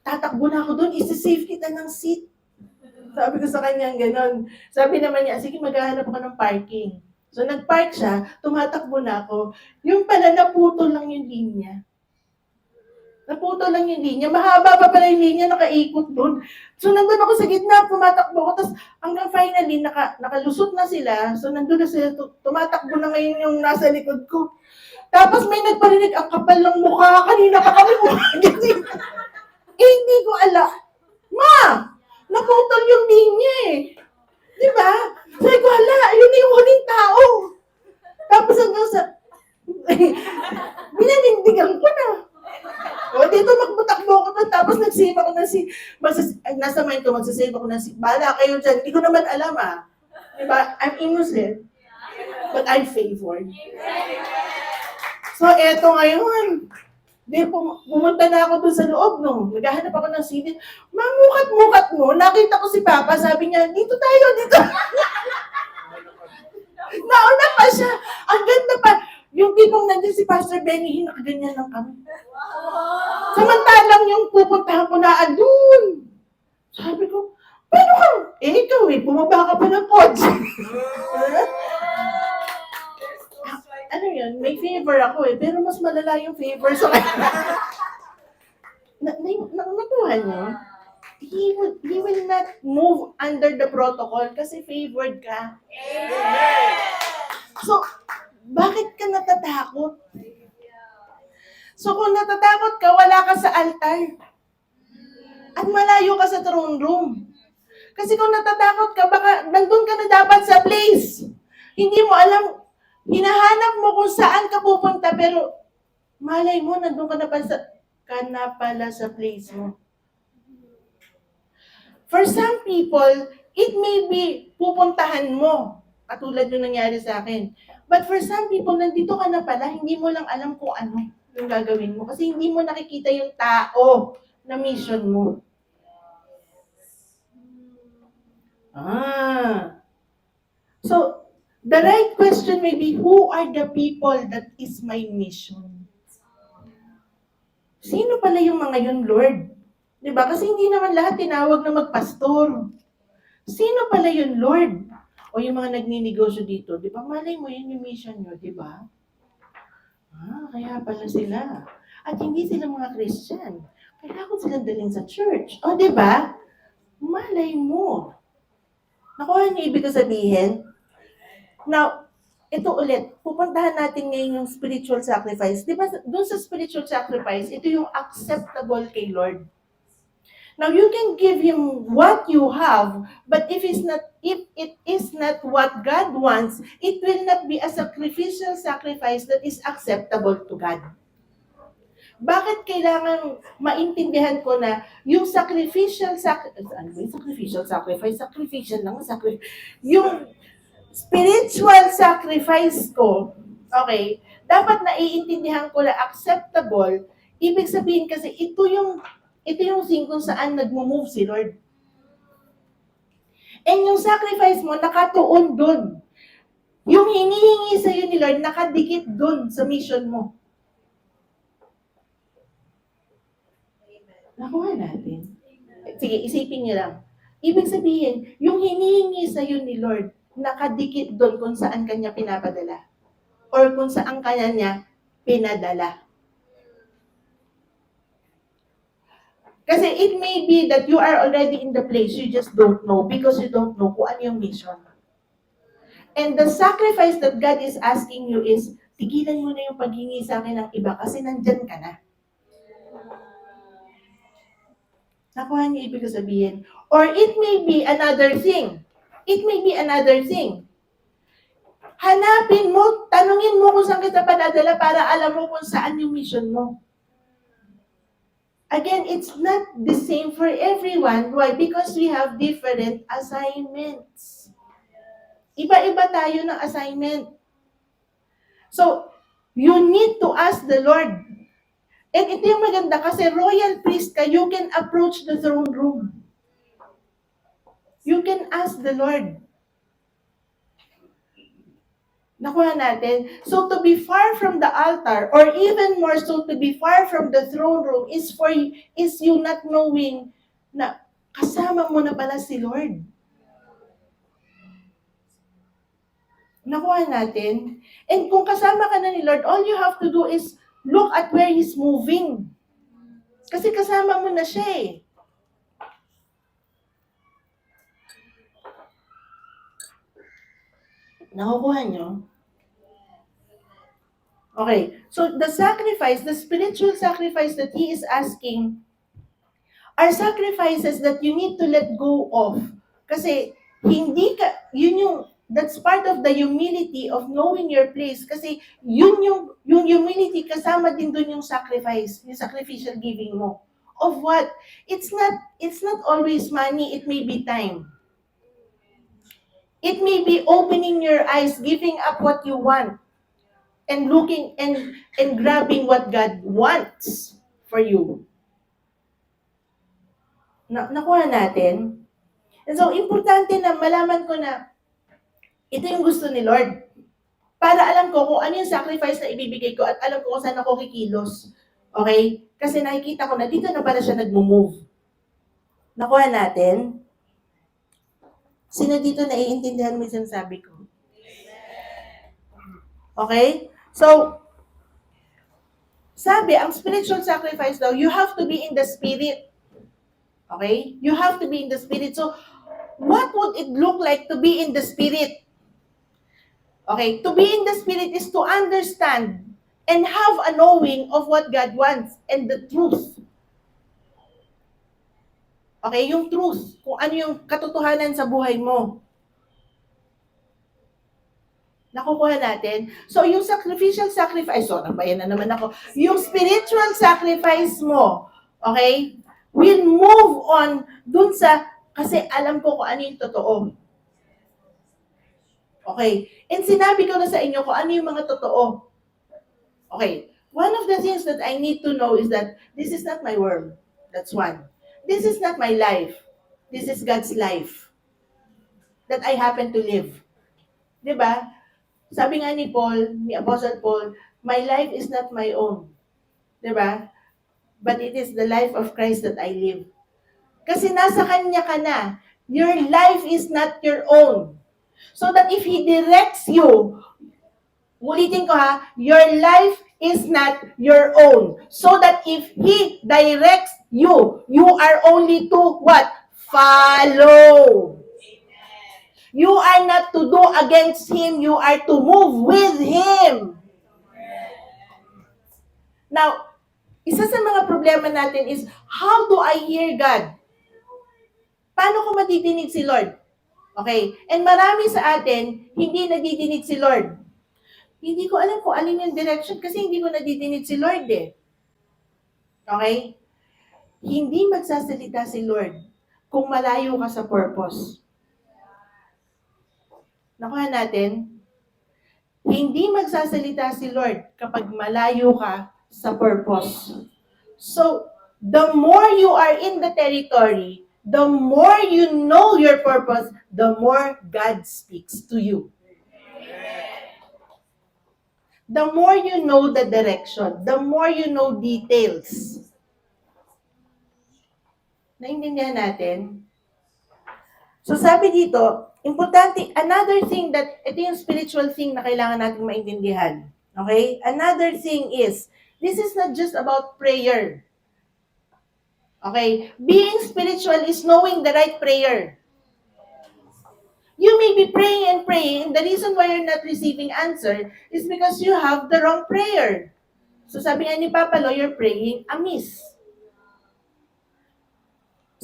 Tatakbo na ako doon. Isi-save kita ng seat. Sabi ko sa kanya, gano'n. Sabi naman niya, sige, maghahanap ako ng parking. So, nag-park siya, tumatakbo na ako. Yung pala, naputol lang yung linya. Naputol lang yung linya. Mahaba pa pala yung linya, nakaikot doon. So, nandun ako sa gitna, tumatakbo ako. Tapos, hanggang finally, nakalusot na sila. So, nandun na sila, tumatakbo na ngayon yung nasa likod ko. Tapos, may nagparinig, ang kapal ng mukha. Kanina pa kami mukha. Hindi ko alam. Ma! Naputol yung linya eh. Di ba? Sabi ko, hala, yun na yung huling tao. Tapos hanggang sa, binanindigan ko na. O, dito magbutakbo ko doon. Tapos nagsave ako ng nasa mind ko, magsasave ako ng bala kayo dyan. Hindi ko naman alam Diba? I'm innocent. But I'm favored. So, eto ngayon. Pumunta na ako doon sa loob, no? Naghahanap ako ng CD. Mamukat-mukat mo. Nakita ko si Papa. Sabi niya, dito tayo, dito. Nauna pa siya. Ang ganda pa. Yung tipong nandiyan si Pastor Benny, nakaganyan lang kami. Samantalang yung pupuntahan ko na doon. Sabi ko, paano ka? Ikaw bumaba ka pa ng kotse. Ano yun, may favor ako pero mas malala yung favor sa kanya. Nakuha niyo? He will not move under the protocol kasi favored ka. Amen! So, bakit ka natatakot? So, kung natatakot ka, wala ka sa altar. At malayo ka sa throne room. Kasi kung natatakot ka, baka nandun ka na dapat sa place. Hindi mo alam, hinahanap mo kung saan ka pupunta, pero malay mo, nandun ka na pala sa place mo. For some people, it may be pupuntahan mo, katulad yung nangyari sa akin. But for some people, nandito ka na pala, hindi mo lang alam kung ano yung gagawin mo. Kasi hindi mo nakikita yung tao na mission mo. So, the right question may be, who are the people that is my mission? Sino pala yung mga yun, Lord? Diba? Kasi hindi naman lahat tinawag na magpastor. Sino pala yun, Lord? O yung mga nagninegosyo dito, di ba? Malay mo yun yung mission nyo, di ba? Kaya pala sila. At hindi sila mga Christian. Kailangan silang daling sa church. O, di ba? Malay mo. Nakuha niyo ibig sabihin? Now, ito ulit, pupuntahan natin ngayon yung spiritual sacrifice. Di ba, doon sa spiritual sacrifice, ito yung acceptable kay Lord. Now, you can give Him what you have, but if it is not what God wants, it will not be a sacrificial sacrifice that is acceptable to God. Bakit kailangan maintindihan ko na yung sacrificial sacrifice, yung spiritual sacrifice ko, okay, dapat naiintindihan ko na acceptable, ibig sabihin kasi ito yung scene kung saan nagmo-move si Lord. And yung sacrifice mo, nakatuon dun. Yung hinihingi sa'yo ni Lord, nakadikit dun sa mission mo. Nakuha natin. Sige, isipin niyo lang. Ibig sabihin, yung hinihingi sa'yo ni Lord, nakadikit dun kung saan kanya pinapadala. Or kung saan kanya niya pinadala. Kasi it may be that you are already in the place, you just don't know because you don't know kung ano yung mission. And the sacrifice that God is asking you is tigilan mo na yung paghingi sa akin ng iba kasi nandyan ka na. Nakuha niyo ibig sabihin? Or it may be another thing. It may be another thing. Hanapin mo, tanungin mo kung saan kita padadala para alam mo kung saan yung mission mo. Again, it's not the same for everyone. Why? Because we have different assignments. Iba-iba tayo ng assignment. So, you need to ask the Lord. And ito yung maganda kasi royal priest ka, you can approach the throne room. You can ask the Lord. Nakuha natin. So to be far from the altar, or even more so to be far from the throne room, is you not knowing na kasama mo na pala si Lord. Nakuha natin. And kung kasama ka na ni Lord, all you have to do is look at where He's moving. Kasi kasama mo na siya eh. Nakukuha nyo? Okay. So the sacrifice, the spiritual sacrifice that He is asking, are sacrifices that you need to let go of. Kasi hindi ka, that's part of the humility of knowing your place. Kasi yung humility, kasama din dun yung sacrifice, yung sacrificial giving mo. Of what? It's not always money, it may be time. It may be opening your eyes, giving up what you want, and looking and grabbing what God wants for you. Nakuha natin? And so, importante na malaman ko na ito yung gusto ni Lord. Para alam ko kung ano yung sacrifice na ibibigay ko at alam ko kung saan ako kikilos. Okay? Kasi nakikita ko na dito na pala siya nag-move. Nakuha natin? Sino dito naiintindihan mo yung sinasabi ko? Okay? So, sabi, ang spiritual sacrifice daw, you have to be in the spirit. Okay? You have to be in the spirit. So, what would it look like to be in the spirit? Okay, to be in the spirit is to understand and have a knowing of what God wants and the truth. Okay, yung truth, kung ano yung katotohanan sa buhay mo. Nakukuha natin. So, yung sacrificial sacrifice, nabayan na naman ako. Yung spiritual sacrifice mo, okay, will move on dun sa, kasi alam ko kung ano yung totoo. Okay. And sinabi ko na sa inyo kung ano yung mga totoo. Okay. One of the things that I need to know is that this is not my world. That's one. This is not my life. This is God's life that I happen to live. Diba? Sabi nga ni Apostle Paul, my life is not my own. Diba? But it is the life of Christ that I live. Kasi nasa Kanya ka na. Your life is not your own. So that if He directs you, ulitin ko ha, your life is not your own. So that if He directs you, you are only to what? Follow. You are not to do against Him, you are to move with Him. Now, isa sa mga problema natin is, how do I hear God? Paano ko madidinig si Lord? Okay? And marami sa atin, hindi nadidinig si Lord. Hindi ko alam kung alin yung direction kasi hindi ko nadidinig si Lord eh. Okay? Hindi magsasalita si Lord kung malayo ka sa purpose. Nakuha natin? Hindi magsasalita si Lord kapag malayo ka sa purpose. So, the more you are in the territory, the more you know your purpose, the more God speaks to you. The more you know the direction, the more you know details. Naintindihan natin? So sabi dito, importante, another thing that, ito yung spiritual thing na kailangan natin maintindihan. Okay? Another thing is, this is not just about prayer. Okay? Being spiritual is knowing the right prayer. You may be praying and praying. The reason why you're not receiving answer is because you have the wrong prayer. So sabi nga ni Papa Lo, you're praying amiss.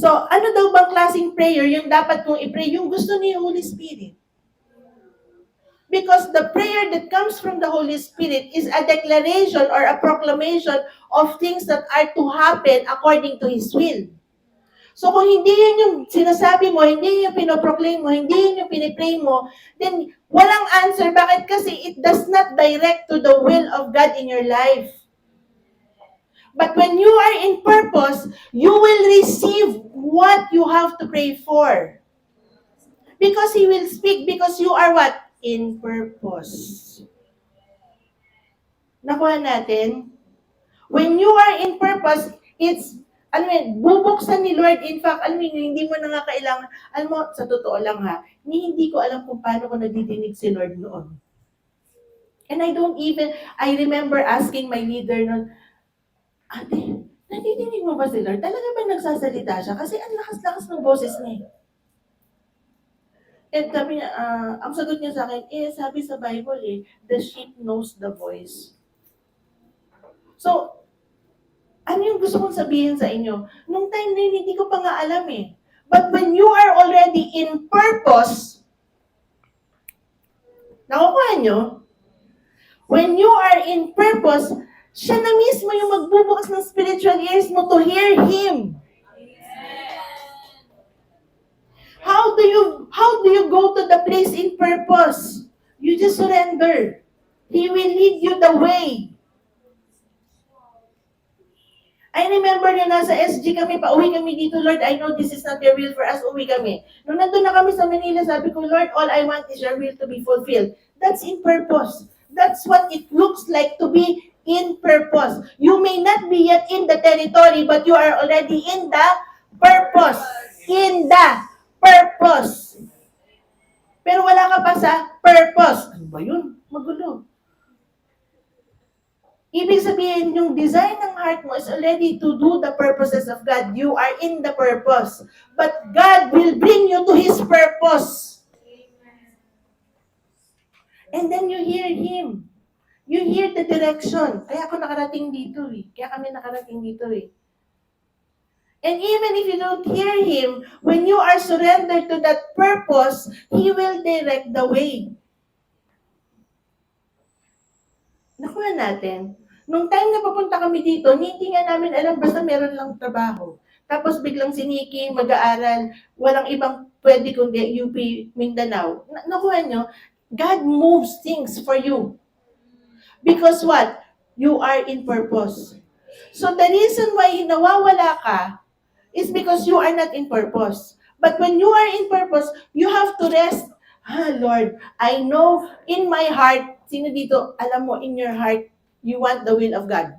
So, ano daw bang klaseng prayer yung dapat kong i-pray? Yung gusto ni Holy Spirit. Because the prayer that comes from the Holy Spirit is a declaration or a proclamation of things that are to happen according to His will. So kung hindi yun yung sinasabi mo, hindi yun yung pinoproclaim mo, hindi yun yung pinipray mo, then walang answer. Bakit? Kasi it does not direct to the will of God in your life. But when you are in purpose, you will receive what you have to pray for. Because He will speak because you are what? In purpose. Nakuha natin? When you are in purpose, it's, bubuksan ni Lord. In fact, hindi mo na nga kailangan, sa totoo lang ha, hindi ko alam kung paano ko nadidinig si Lord noon. And I remember asking my leader noon, Ate, nadidinig mo ba si Lord? Talaga ba nagsasalita siya? Kasi ang lakas-lakas ng boses niya. And sabi niya, ang sagot niya sa akin, sabi sa Bible the sheep knows the voice. So, ano yung gusto kong sabihin sa inyo? Nung time na yun, hindi ko pa nga alam eh. But when you are already in purpose, nakukuha nyo? When you are in purpose, siya na mismo yung magbubukas ng spiritual ears mo to hear Him. How do you go to the place in purpose? You just surrender. He will lead you the way. I remember nyo, nasa SG kami, pauwi kami dito, Lord, I know this is not your will for us, uwi kami. Nung nandun na kami sa Manila, sabi ko, Lord, all I want is your will to be fulfilled. That's in purpose. That's what it looks like to be in purpose. You may not be yet in the territory, but you are already in the purpose. In the purpose. Pero wala ka pa sa purpose. Ano ba yun? Magulo. Ibig sabihin, yung design ng heart mo is already to do the purposes of God. You are in the purpose. But God will bring you to His purpose. And then you hear Him. You hear the direction. Kaya ako nakarating dito eh. Kaya kami nakarating dito eh. And even if you don't hear Him, when you are surrendered to that purpose, He will direct the way. Nakuha natin. Nung time na papunta kami dito, hindi nga namin alam, basta meron lang trabaho. Tapos biglang si Nikki mag-aaral, walang ibang pwede kundi UP Mindanao. Nakuha nyo, God moves things for you. Because what? You are in purpose. So the reason why nawawala ka is because you are not in purpose. But when you are in purpose, you have to rest. Lord, I know in my heart, sino dito, alam mo, in your heart, you want the will of God.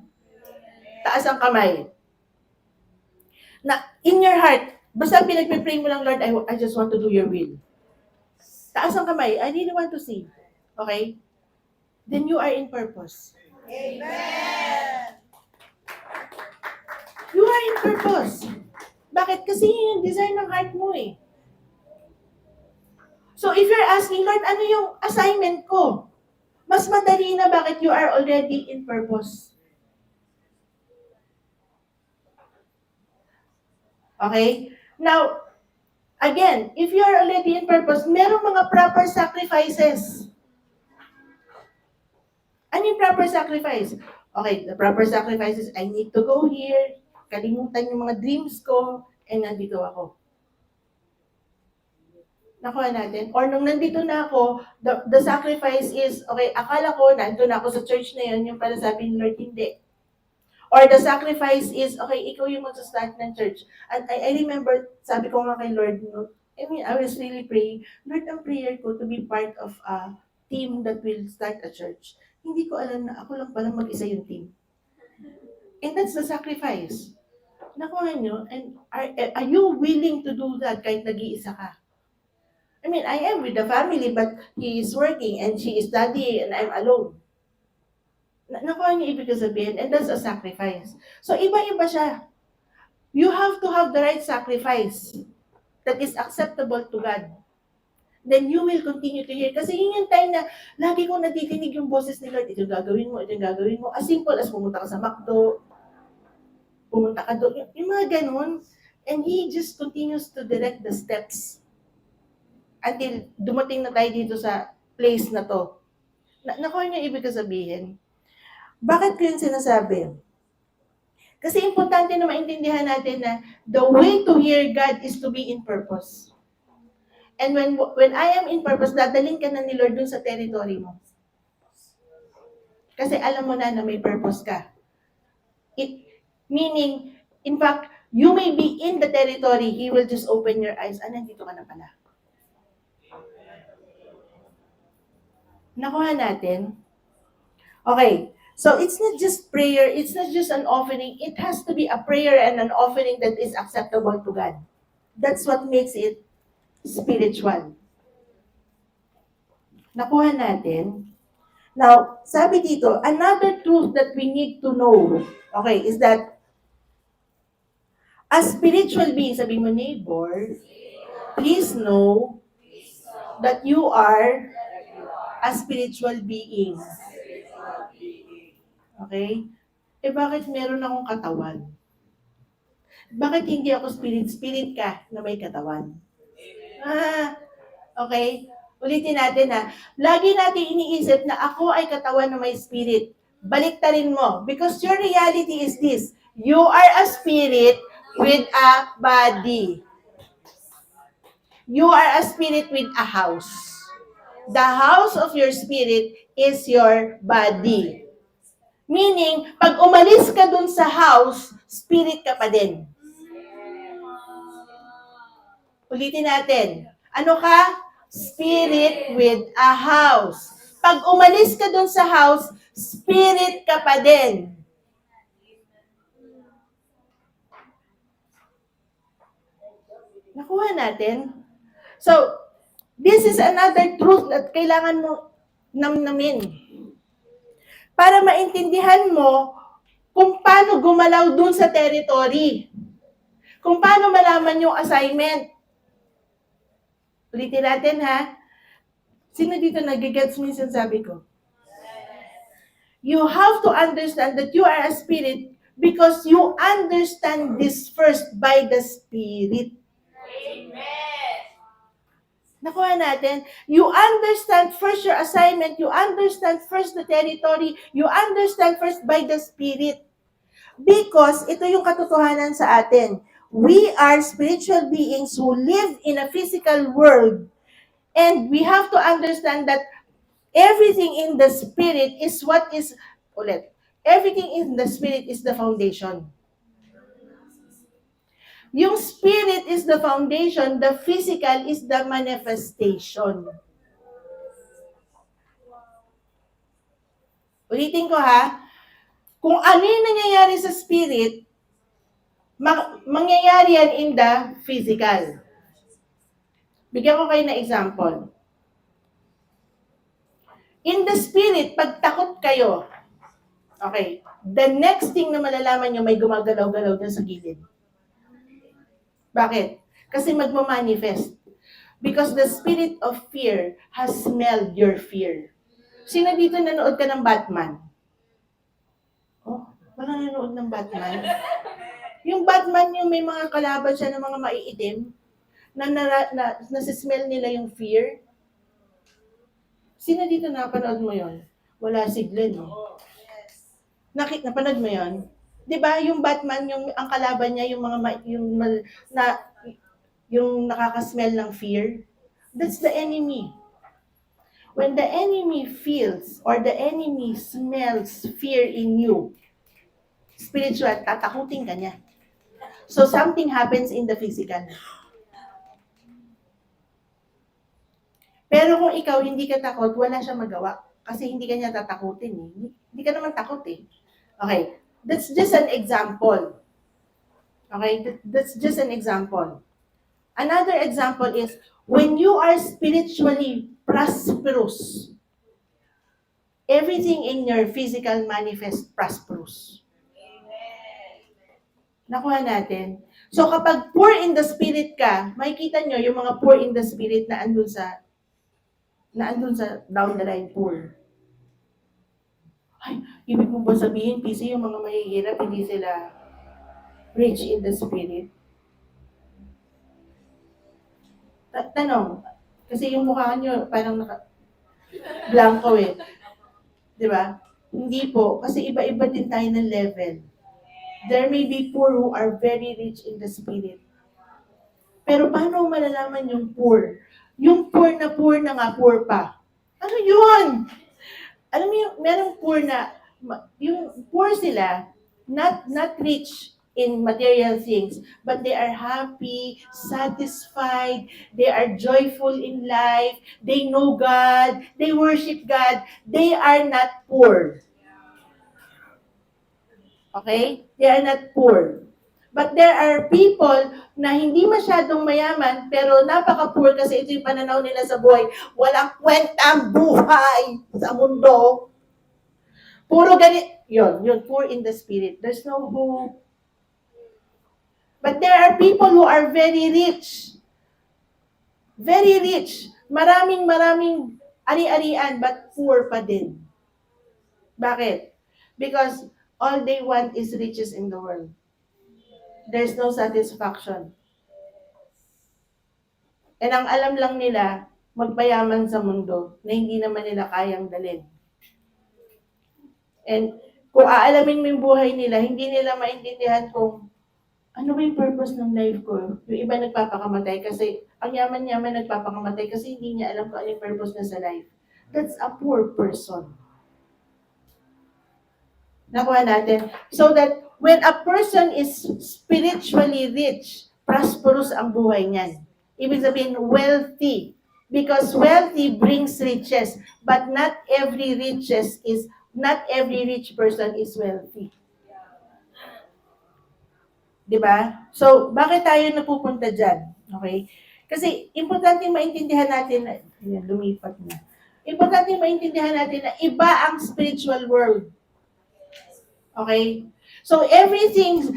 Taas ang kamay. Na, in your heart, basta pinagpipray mo lang, Lord, I just want to do your will. Taas ang kamay. I really want to see. Okay? Then you are in purpose. Amen! You are in purpose. Bakit? Kasi yun yung design ng heart mo eh. So if you're asking, Lord, ano yung assignment ko? Mas madali na bakit you are already in purpose. Okay? Now, again, if you are already in purpose, merong mga proper sacrifices. Ano yung proper sacrifice? Okay, the proper sacrifice is, I need to go here, kalimutan yung mga dreams ko, and nandito ako. Nakuha natin. Or nung nandito na ako, the sacrifice is, okay, akala ko, nandito na ako sa church na yun, yung para sabi ni Lord, hindi. Or the sacrifice is, okay, ikaw yung mag-start ng church. And I remember, sabi ko nga kay Lord, I was really praying, Lord, ang prayer ko to be part of a team that will start a church. Hindi ko alam na ako lang pala mag-isa yung team. And that's the sacrifice. Nakuha nyo? And are you willing to do that kahit nag-iisa ka? I mean, I am with the family, but he is working and she is studying and I'm alone. Nakuha niyo ibig sabihin, and that's a sacrifice. So, iba-iba siya. You have to have the right sacrifice that is acceptable to God. then you will continue to hear. Kasi yun yung time na lagi kong natidinig yung boses ni Lord, ito yung gagawin mo, ito yung gagawin mo. As simple as pumunta ka sa McDo, pumunta ka doon, yung mga ganun. And He just continues to direct the steps until dumating na tayo dito sa place na to. Nakuha niyo ibig ko sabihin? Bakit ko yun sinasabi? Kasi importante na maintindihan natin na the way to hear God is to be in purpose. And when I am in purpose, dadaling ka na ni Lord dun sa territory mo. Kasi alam mo na may purpose ka. Meaning, in fact, you may be in the territory, He will just open your eyes. Nandito ka na pala. Nakuha natin? Okay. So, it's not just prayer, it's not just an offering. It has to be a prayer and an offering that is acceptable to God. That's what makes it spiritual. Nakuha natin? Now, sabi dito, another truth that we need to know, okay, is that as spiritual beings, sabi mo, neighbor, please know that you are a spiritual being. Okay? Bakit meron akong katawan? Bakit hindi ako spirit? Spirit ka na may katawan. Okay? Ulitin natin ha. Lagi natin iniisip na ako ay katawan na may spirit. Baliktarin mo. Because your reality is this. You are a spirit with a body. You are a spirit with a house. The house of your spirit is your body. Meaning, pag umalis ka dun sa house, spirit ka pa din. Ulitin natin. Ano ka? Spirit with a house. Pag umalis ka dun sa house, spirit ka pa din. Nakuha natin? So, this is another truth that kailangan mo namnamin. Para maintindihan mo kung paano gumalaw dun sa territory. Kung paano malaman yung assignment. Ulitin natin ha. Sino dito nag-gets mo yung sinasabi ko? You have to understand that you are a spirit because you understand this first by the Spirit. Amen. Nakuha natin, you understand first your assignment, you understand first the territory, you understand first by the Spirit. Because ito yung katotohanan sa atin. We are spiritual beings who live in a physical world. And we have to understand that everything in the Spirit is what is, everything in the Spirit is the foundation. Yung Spirit is the foundation, the physical is the manifestation. Ulitin ko ha, kung ano yung nangyayari sa Spirit, mangyayari yan in the physical. Bigyan ko kayo na example. In the Spirit, pag takot kayo, okay, the next thing na malalaman nyo, may gumagalaw-galaw dyan sa gilid. Bakit? Kasi magmamanifest. Because the spirit of fear has smelled your fear. Sino dito nanood ka ng Batman? Oh, wala nanood ng Batman? Yung Batman, yung may mga kalaban siya ng mga maiitim, nasismell nila yung fear. Sino dito napanood mo yon? Wala si Glenn. Napanood mo yon? 'Di ba yung Batman, yung ang kalaban niya yung mga yung nakaka-smell ng fear? That's the enemy. When the enemy feels or the enemy smells fear in you, spiritual, tatakutin ka niya. So something happens in the physical. Pero kung ikaw hindi ka takot, wala siyang magawa. Kasi hindi ka niya tatakutin. Hindi ka naman takot eh. Okay. That's just an example. Okay? That's just an example. Another example is, when you are spiritually prosperous, everything in your physical manifests prosperous. Nakuha natin. So kapag poor in the spirit ka, makikita nyo yung mga poor in the spirit na andun sa na andun sa down the line poor. Ay, ibig mo ba sabihin, PC, yung mga mahihirap, hindi sila rich in the spirit? Tanong, kasi yung mukha nyo parang blanco eh. Di ba? Hindi po, kasi iba-iba din tayo ng level. There may be poor who are very rich in the spirit. Pero paano malalaman yung poor? Yung poor na nga poor pa. Ano yun? Alam mo yung merong poor na, yung poor sila, not rich in material things, but they are happy, satisfied, they are joyful in life, they know God, they worship God, they are not poor. Okay? They are not poor. But there are people na hindi masyadong mayaman, pero napaka-poor kasi ito yung pananaw nila sa buhay. Walang kwentang buhay sa mundo. Puro ganit. Yun, poor in the spirit. There's no hope. But there are people who are very rich. Very rich. Maraming ari-arian, but poor pa din. Bakit? Because all they want is riches in the world. There's no satisfaction. And ang alam lang nila, magpayaman sa mundo na hindi naman nila kayang dalhin. And kung aalamin mo yung buhay nila, hindi nila maintindihan kung ano ba yung purpose ng life ko. Yung iba nagpapakamatay kasi, ang yaman-yaman nagpapakamatay kasi hindi niya alam kung ano yung purpose niya sa life. That's a poor person. Nakuha natin. So that when a person is spiritually rich, prosperous ang buhay niyan. Ibig sabihin, wealthy. Because wealthy brings riches. But not every rich person is wealthy. Diba? So, bakit tayo napupunta dyan? Okay? Kasi, importante maintindihan natin, lumipat na. Importante maintindihan natin na iba ang spiritual world. Okay? So everything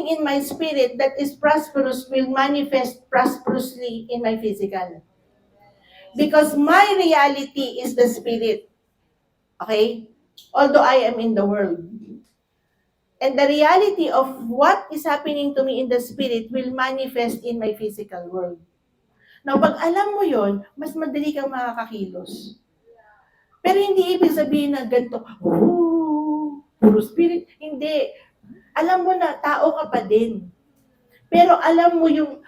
in my spirit that is prosperous will manifest prosperously in my physical. Because my reality is the spirit. Okay? Although I am in the world. And the reality of what is happening to me in the spirit will manifest in my physical world. Now, pag alam mo yon, mas madali kang makakakilos. Pero hindi ibig sabihin na ganito, puro spirit. Hindi. Alam mo na, tao ka pa din. Pero alam mo yung,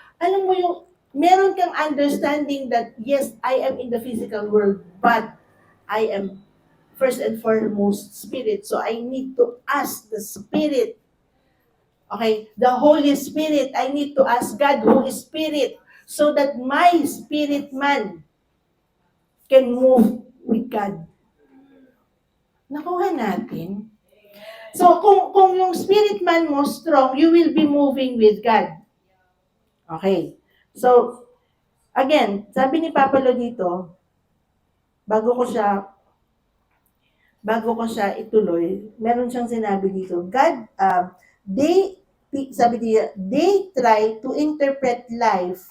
meron kang understanding that, yes, I am in the physical world, but I am first and foremost spirit. So I need to ask the spirit. Okay? The Holy Spirit, I need to ask God who is spirit so that my spirit man can move with God. Nakuha natin. So, kung yung spirit man mo strong, you will be moving with God. Okay. So, again, sabi ni Papa Lo dito, bago ko siya ituloy, meron siyang sinabi dito, God, sabi niya, they try to interpret life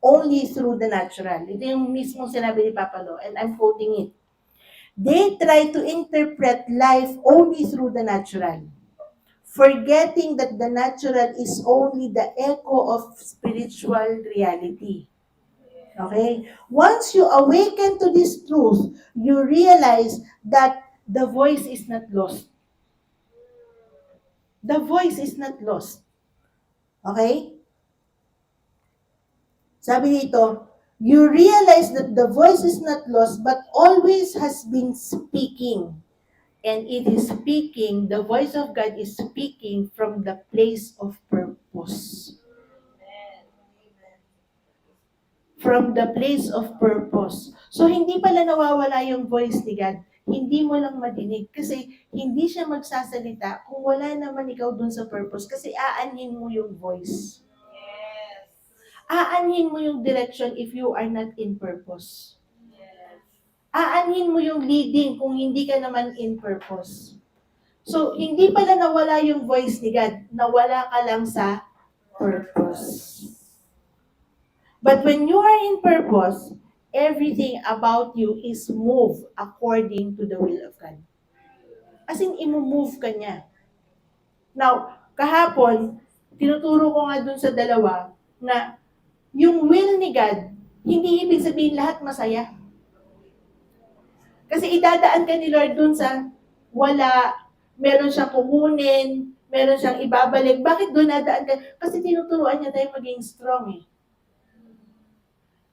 only through the natural. Ito yung mismong sinabi ni Papa Lo, and I'm quoting it. They try to interpret life only through the natural, forgetting that the natural is only the echo of spiritual reality. Okay? Once you awaken to this truth, you realize that the voice is not lost. The voice is not lost. Okay? Sabi dito, you realize that the voice is not lost, but always has been speaking. And it is speaking, the voice of God is speaking from the place of purpose. From the place of purpose. So, hindi pala nawawala yung voice ni God. Hindi mo lang madinig. Kasi, hindi siya magsasalita kung wala naman ikaw dun sa purpose. Kasi, aanhin mo yung voice. Aanhin mo yung direction if you are not in purpose. Aanhin mo yung leading kung hindi ka naman in purpose. So, hindi pala nawala yung voice ni God. Nawala ka lang sa purpose. But when you are in purpose, everything about you is move according to the will of God. As in, imumove ka niya. Now, kahapon, tinuturo ko nga dun sa dalawa na yung will ni God, hindi ibig sabihin lahat masaya. Kasi idadaan ka ni Lord dun sa wala, meron siyang kukunin, meron siyang ibabalik. Bakit doon nadaan ka? Kasi tinuturuan niya tayo maging strong eh.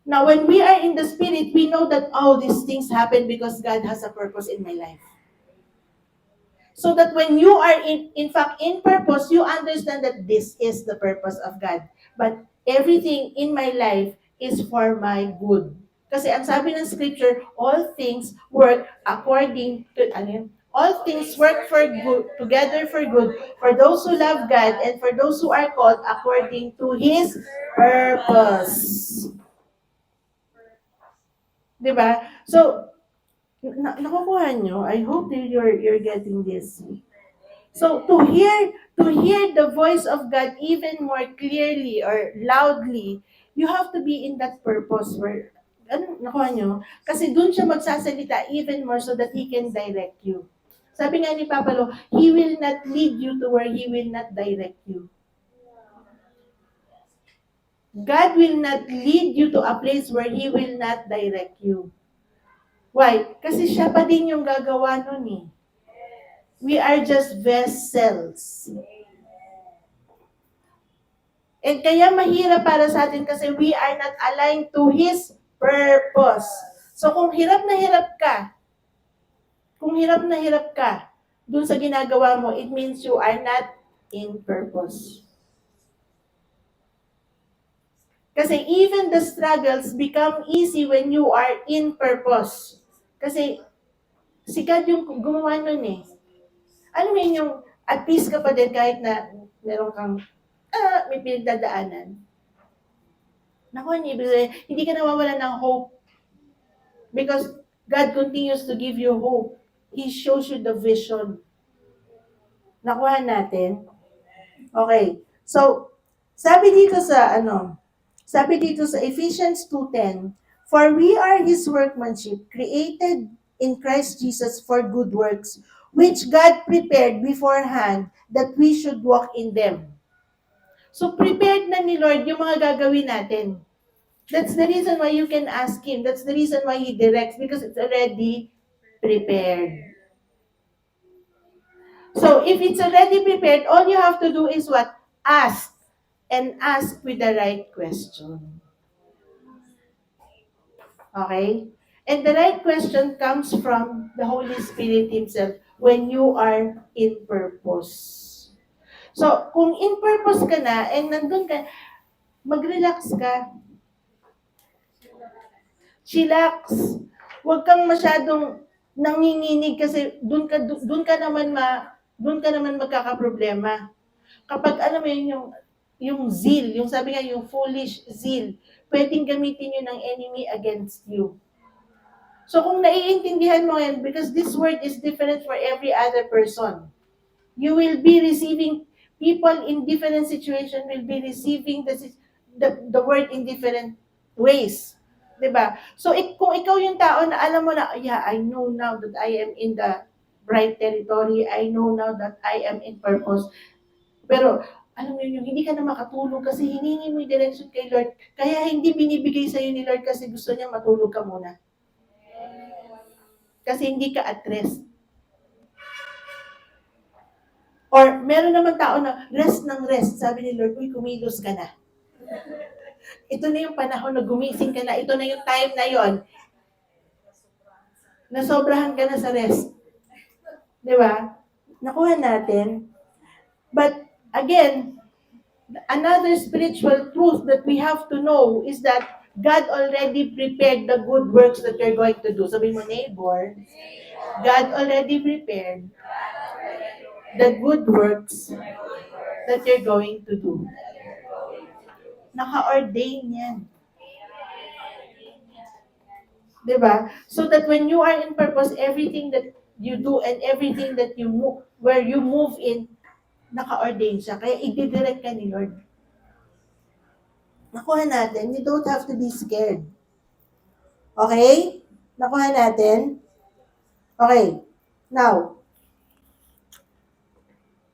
Now, when we are in the Spirit, we know that all these things happen because God has a purpose in my life. So that when you are in fact, in purpose, you understand that this is the purpose of God. But everything in my life is for my good. Kasi ang sabi ng scripture, all things work according to, all things work for good, together for good, for those who love God and for those who are called according to His purpose. Diba? So, nakukuha nyo? I hope that you're getting this. So to hear the voice of God even more clearly or loudly, you have to be in that purpose where, nakuha nyo? Kasi dun siya magsasalita even more so that He can direct you. Sabi nga ni Papa Lo, He will not lead you to where He will not direct you. God will not lead you to a place where He will not direct you. Why? Kasi siya pa din yung gagawa nun eh. We are just vessels. And kaya mahirap para sa atin kasi we are not aligned to His purpose. So kung hirap ka dun sa ginagawa mo, it means you are not in purpose. Kasi even the struggles become easy when you are in purpose. Kasi si God yung gumawa nun eh. Ano yun yung at peace ka pa din kahit na meron kang may pinagdadaanan. Naku, hindi ka nawawalan ng hope. Because God continues to give you hope. He shows you the vision. Nakuha natin? Okay. So, sabi dito sa Ephesians 2:10, for we are His workmanship, created in Christ Jesus for good works, which God prepared beforehand that we should walk in them. So, prepared na ni Lord yung mga gagawin natin. That's the reason why you can ask Him. That's the reason why He directs, because it's already prepared. So, if it's already prepared, all you have to do is what? Ask. And ask with the right question. Okay? And the right question comes from the Holy Spirit Himself when you are in purpose. So, kung in purpose ka na, and nandun ka, mag-relax ka. Chillax. Huwag kang masyadong nanginginig kasi doon ka naman magkakaproblema. Kapag alam mo yun, yung zeal, yung sabi nga yung foolish zeal, pwedeng gamitin yun ng enemy against you. So kung naiintindihan mo yan, because this word is different for every other person, you will be receiving, people in different situations will be receiving the word in different ways. Diba? So kung ikaw yung tao na alam mo na, yeah, I know now that I am in the right territory, I know now that I am in purpose. Pero alam mo yun, yung hindi ka na makatulog kasi hiningi mo yung direction kay Lord. Kaya hindi binibigay sa'yo ni Lord kasi gusto niya matulog ka muna. Kasi hindi ka at rest. Or meron naman tao na rest ng rest. Sabi ni Lord, uy, kumilos ka na. Ito na yung panahon na gumising ka na. Ito na yung time na yon. Nasobrahan ka na sa rest. Di ba? Nakuha natin. But again, another spiritual truth that we have to know is that God already prepared the good works that you're going to do. Sabi mo, neighbor, God already prepared the good works that you're going to do. Naka-ordain yan. Diba? So that when you are in purpose, everything that you do and everything that you move, where you move in, naka-ordain siya. Kaya i-direct ka ni Lord. Nakuha natin, you don't have to be scared. Okay? Nakuha natin? Okay. Now,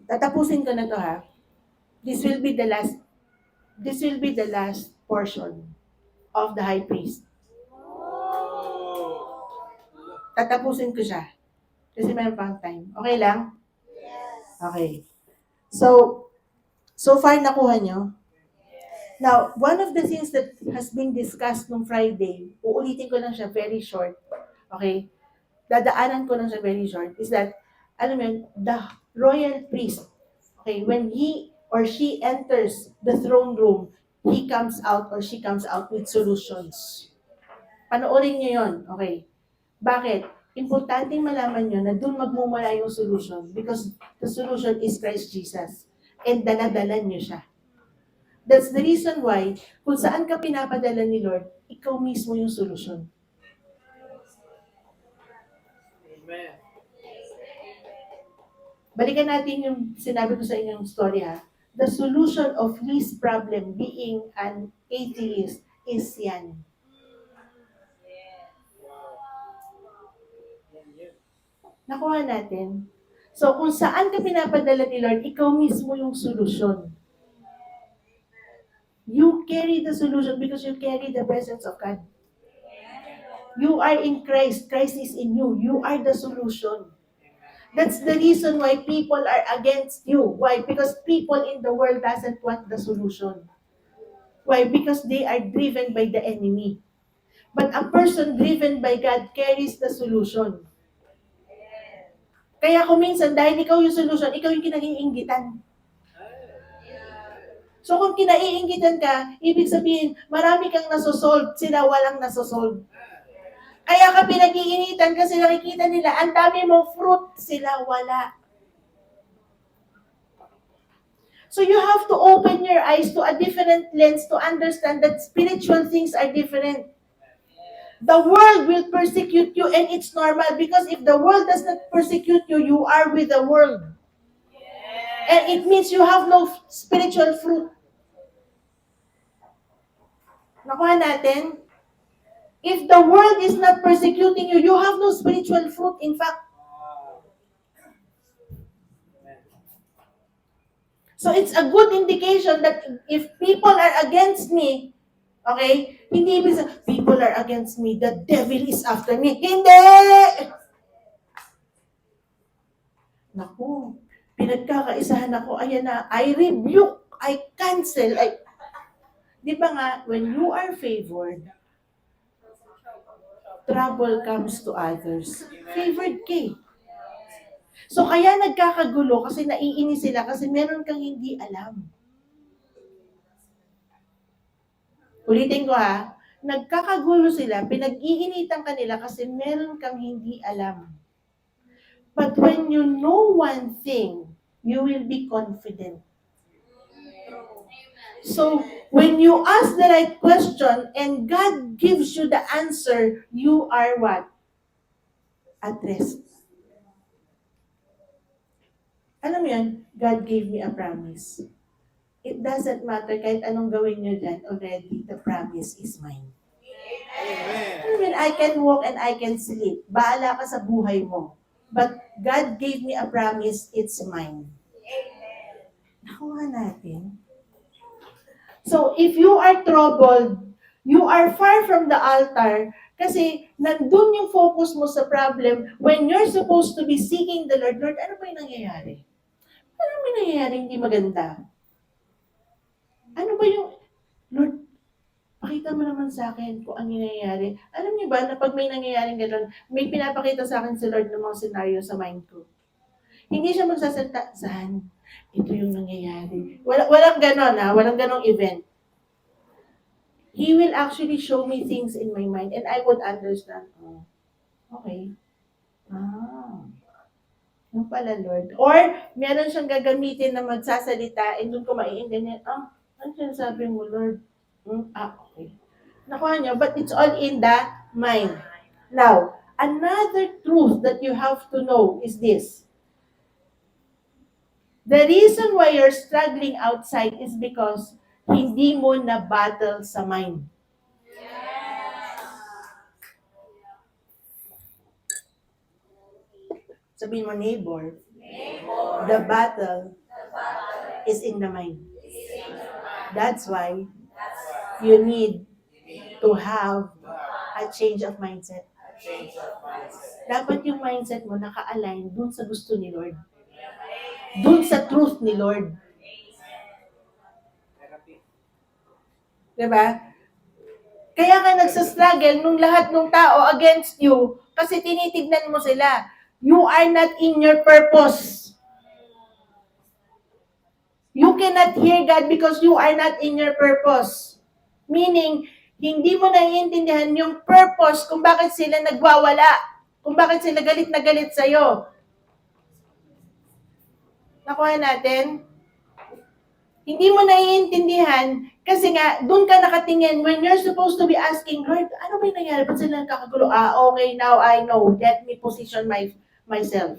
tatapusin ko na to ha. This will be the last portion of the high priest. Tatapusin ko siya. Kasi mayroon pang time. Okay lang? Okay. So far nakuha nyo? Now, one of the things that has been discussed nung Friday, uulitin ko lang siya very short. Okay? Dadaanan ko lang siya very short, is that, alam mo yun, the royal priest, okay, when he or she enters the throne room, he comes out or she comes out with solutions. Panoorin nyo yun, okay? Bakit? Importanteng malaman nyo na doon magmumula yung solution because the solution is Christ Jesus. And daladala nyo siya. That's the reason why, kung saan ka pinapadala ni Lord, ikaw mismo yung solution. Amen. Balikan natin yung sinabi ko sa inyong story ha. The solution of his problem being an atheist is yan. Nakuha natin. So kung saan ka pinapadala ni Lord, ikaw mismo yung solution. You carry the solution because you carry the presence of God. You are in Christ. Christ is in you. You are the solution. That's the reason why people are against you. Why? Because people in the world doesn't want the solution. Why? Because they are driven by the enemy. But a person driven by God carries the solution. Kaya kung minsan, dahil ikaw yung solution, ikaw yung kinaiinggitan. So kung kinaiinggitan ka, ibig sabihin, marami kang nasosolve, sila walang nasosolve. Kaya ka pinag-iinitan kasi nakikita nila, ang dami mong fruit, sila wala. So you have to open your eyes to a different lens to understand that spiritual things are different. The world will persecute you and it's normal because if the world does not persecute you, you are with the world. And it means you have no spiritual fruit. Nakuha natin? If the world is not persecuting you, you have no spiritual fruit. In fact, so it's a good indication that if people are against me, okay, hindi ibig sabihin, people are against me, the devil is after me. Hindi! Naku, pinagkakaisahan ako, ayan na, I rebuke, I cancel, di ba nga, when you are favored, trouble comes to others. Favored ka. So kaya nagkakagulo kasi naiinis sila kasi meron kang hindi alam. Ulitin ko ha, nagkakagulo sila, pinag-iinitan kanila kasi meron kang hindi alam. But when you know one thing, you will be confident. So, when you ask the right question and God gives you the answer, you are what? At rest. Alam mo yan, God gave me a promise. It doesn't matter kahit anong gawin nyo dyan, already the promise is mine. Amen. I mean, I can walk and I can sleep. Baala ka sa buhay mo. But God gave me a promise, it's mine. Nakuha natin. So, if you are troubled, you are far from the altar, kasi nandun yung focus mo sa problem when you're supposed to be seeking the Lord. Lord, ano ba yung nangyayari? Ano ba yung nangyayari hindi maganda? Ano ba yung, Lord, pakita mo naman sa akin kung ano yung nangyayari. Alam niyo ba na pag may nangyayaring gano'n, may pinapakita sa akin si Lord ng mga scenario sa mind ko. Hindi siya magsasalita, saan? Ito yung nangyayari. Walang gano'n ha, walang ganong event. He will actually show me things in my mind and I would understand. Oh, okay. Yung pala, Lord. Or, meron siyang gagamitin na magsasalita and doon ko maiintindihan, ano sinasabi mo, Lord? Okay. Nakuha niyo, but it's all in the mind. Now, another truth that you have to know is this. The reason why you're struggling outside is because hindi mo na battle sa mind. Sabihin mo, neighbor, the battle is in the mind. That's why you need to have a change of mindset. Change of mindset. Dapat yung mindset mo naka-align dun sa gusto ni Lord. Dun sa truth ni Lord. Therapy. Diba? Kaya ka nagsastruggle nung lahat ng tao against you kasi tinitignan mo sila. You are not in your purpose. You cannot hear God because you are not in your purpose. Meaning, hindi mo naiintindihan yung purpose kung bakit sila nagwawala. Kung bakit sila galit na galit sa'yo. Nakuha natin? Hindi mo naiintindihan kasi nga, doon ka nakatingin when you're supposed to be asking, Lord, ano ba yung nangyari? Ba't sila nagkakagulo? Okay, now I know. Let me position myself.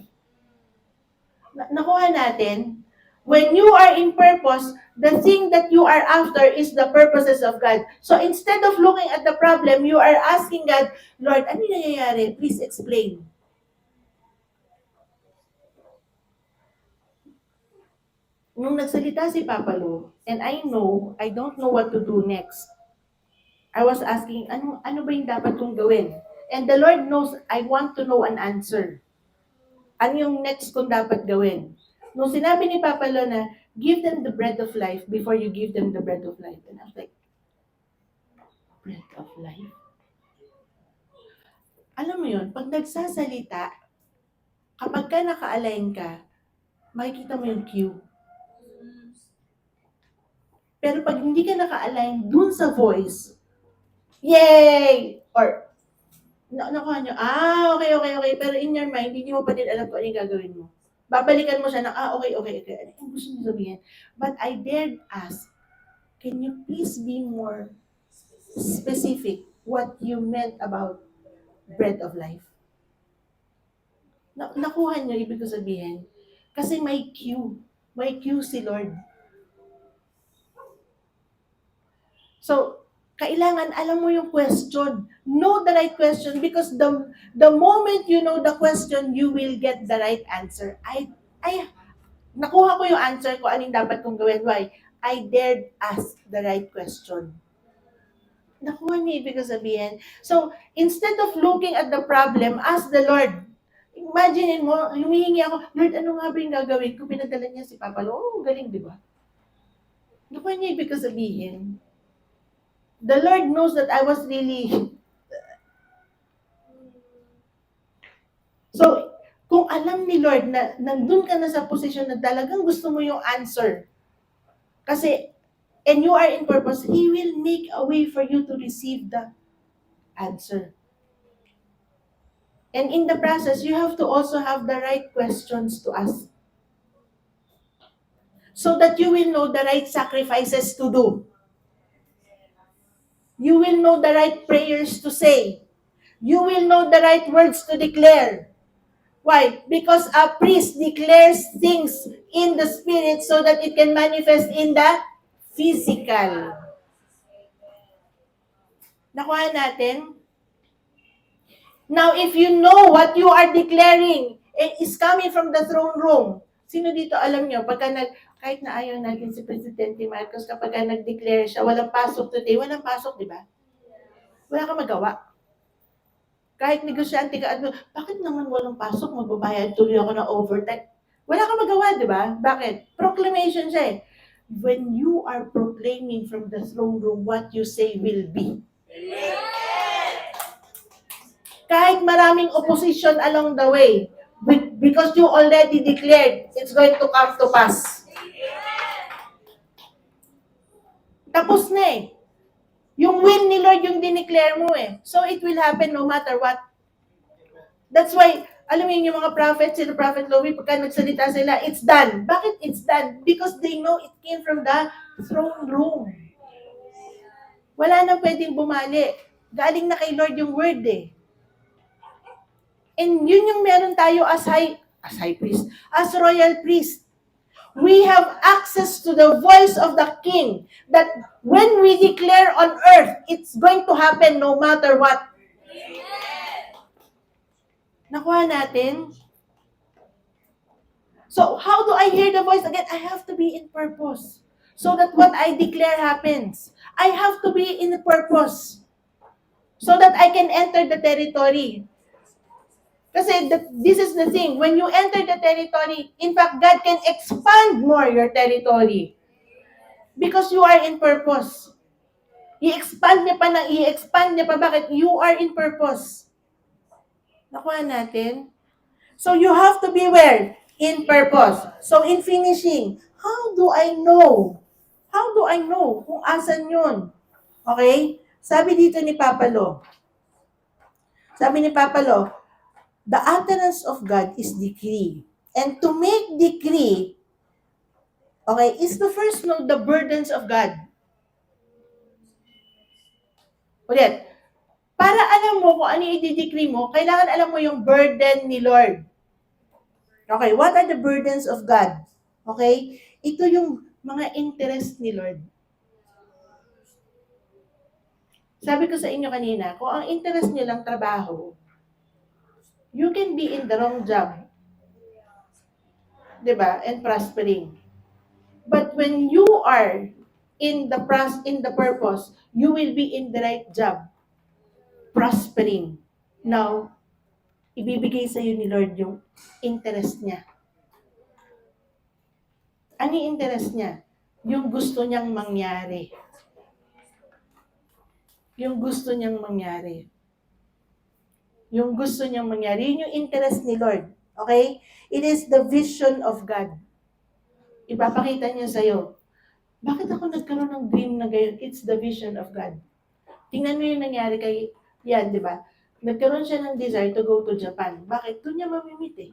Nakuha natin? When you are in purpose, the thing that you are after is the purposes of God. So instead of looking at the problem, you are asking God, Lord, ano yung nangyayari? Please explain. Nung nagsalita si Papa Lo, and I don't know what to do next. I was asking, ano ba yung dapat kong gawin? And the Lord knows, I want to know an answer. Ano yung next kong dapat gawin? Nung sinabi ni Papa Lo na, give them the bread of life before you give them the bread of life. And I was like, bread of life? Alam mo yun, pag nagsasalita, kapag ka naka-align ka, makikita mo yung cue. Pero pag hindi ka naka-align dun sa voice, yay! Or, nakuha nyo, okay. Pero in your mind, hindi mo pa din alam kung ano yung gagawin mo. Babalikan mo siya ng, okay. Ano yung gusto niyo sabihin? But I dared ask, can you please be more specific what you meant about bread of life? Nakuha niyo, ibig ko sabihin. Kasi may cue. May cue si Lord. So, kailangan alam mo yung question. Know the right question because the moment you know the question, you will get the right answer. Nakuha ko yung answer ko, anong dapat kong gawin. Why? I dared ask the right question. Nakuha niyo ibig sabihin. So, instead of looking at the problem, ask the Lord. Imagine mo, humihingi ako, Lord, ano nga ba yung gagawin ko? Pinadala niya si Papa Lo. Galing, di ba? Nakuha niyo ibig sabihin. The Lord knows that I was really... So, kung alam ni Lord na nandun ka na sa posisyon na talagang gusto mo yung answer, kasi, and you are in purpose, He will make a way for you to receive the answer. And in the process, you have to also have the right questions to ask. So that you will know the right sacrifices to do. You will know the right prayers to say. You will know the right words to declare. Why? Because a priest declares things in the spirit so that it can manifest in the physical. Nakuha natin? Now, if you know what you are declaring is coming from the throne room, sino dito alam nyo, kahit na ayaw natin si Presidente Marcos, kapag nag-declare siya, walang pasok today, walang pasok, di ba? Wala kang magawa. Kahit negosyante ka, bakit naman walang pasok, magbabayad tuloy ako ng overtime? Wala kang magawa, di ba? Bakit? Proclamation siya eh. When you are proclaiming from the throne room, what you say will be. Amen. Kahit maraming opposition along the way, because you already declared, it's going to come to pass. Tapos na eh. Yung will ni Lord yung dineclare mo eh. So it will happen no matter what. That's why, alam mo yung mga prophets, sila Prophet Louie, pagka nagsalita sila, it's done. Bakit it's done? Because they know it came from the throne room. Wala na pwedeng bumali. Galing na kay Lord yung word eh. And yun yung meron tayo as high priest, as royal priest. We have access to the voice of the King that when we declare on earth, it's going to happen no matter what. Nakuha natin? So how do I hear the voice again? I have to be in purpose. So that what I declare happens. I have to be in purpose. So that I can enter the territory. Kasi this is the thing. When you enter the territory, in fact, God can expand more your territory. Because you are in purpose. I-expand niya pa. Bakit? You are in purpose. Nakuha natin? So you have to be where? In purpose. So in finishing, how do I know? How do I know kung asan yun? Okay? Sabi dito ni Papa Lo. Sabi ni Papa Lo, the utterance of God is decree. And to make decree, okay, is to first know the burdens of God. Ulit, para alam mo kung ano yung i-decree mo, kailangan alam mo yung burden ni Lord. Okay, what are the burdens of God? Okay? Ito yung mga interest ni Lord. Sabi ko sa inyo kanina, kung ang interest niyo lang trabaho, you can be in the wrong job. Diba? And prospering. But when you are in the purpose, you will be in the right job. Prospering. Now, ibibigay sa iyo ni Lord yung interest niya. Ano yung interest niya? Yung gusto niyang mangyari. Yung gusto niyang mangyari. Yung gusto niyang mangyari. Yun yung interest ni Lord. Okay? It is the vision of God. Ipapakita niya sa'yo. Bakit ako nagkaroon ng dream na gayon? It's the vision of God. Tingnan mo yung nangyari kay Yan, di ba? Nagkaroon siya ng desire to go to Japan. Bakit? Doon niya mamimit eh.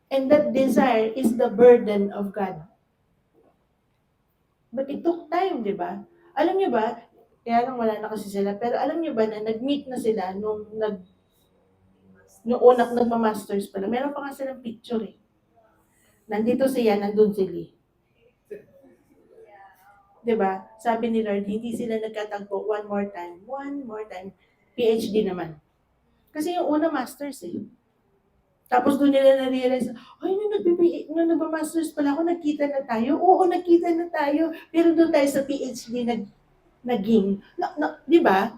And that desire is the burden of God. But it took time, di ba? Alam niyo ba, kaya lang wala na kasi sila, pero alam niyo ba na nag-meet na sila nung unang nagma-masters pala. Meron pa nga silang picture eh. Nandito siya, nandun si Lee. Diba? Sabi ni Lord, hindi sila nagkatagpo one more time. PhD naman. Kasi yung una masters eh. Tapos doon nila na-realize, ay, nung nagpa-masters pala ako, nagkita na tayo. Oo, nagkita na tayo. Pero doon tayo sa PhD naging. Di ba?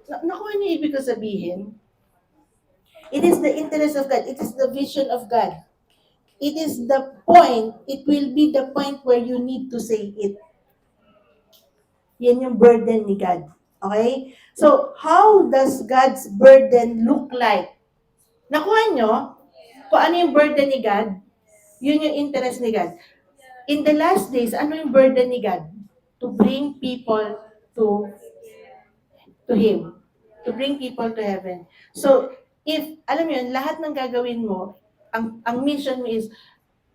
Nakuha niyo ibig ko sabihin? It is the interest of God. It is the vision of God. It is the point. It will be the point where you need to say it. Yan yung burden ni God. Okay? So, how does God's burden look like? Nakuha nyo? Kung ano yung burden ni God? Yun yung interest ni God. In the last days, ano yung burden ni God? To bring people to Him. To bring people to heaven. So, alam mo yun, lahat ng gagawin mo, ang mission mo is,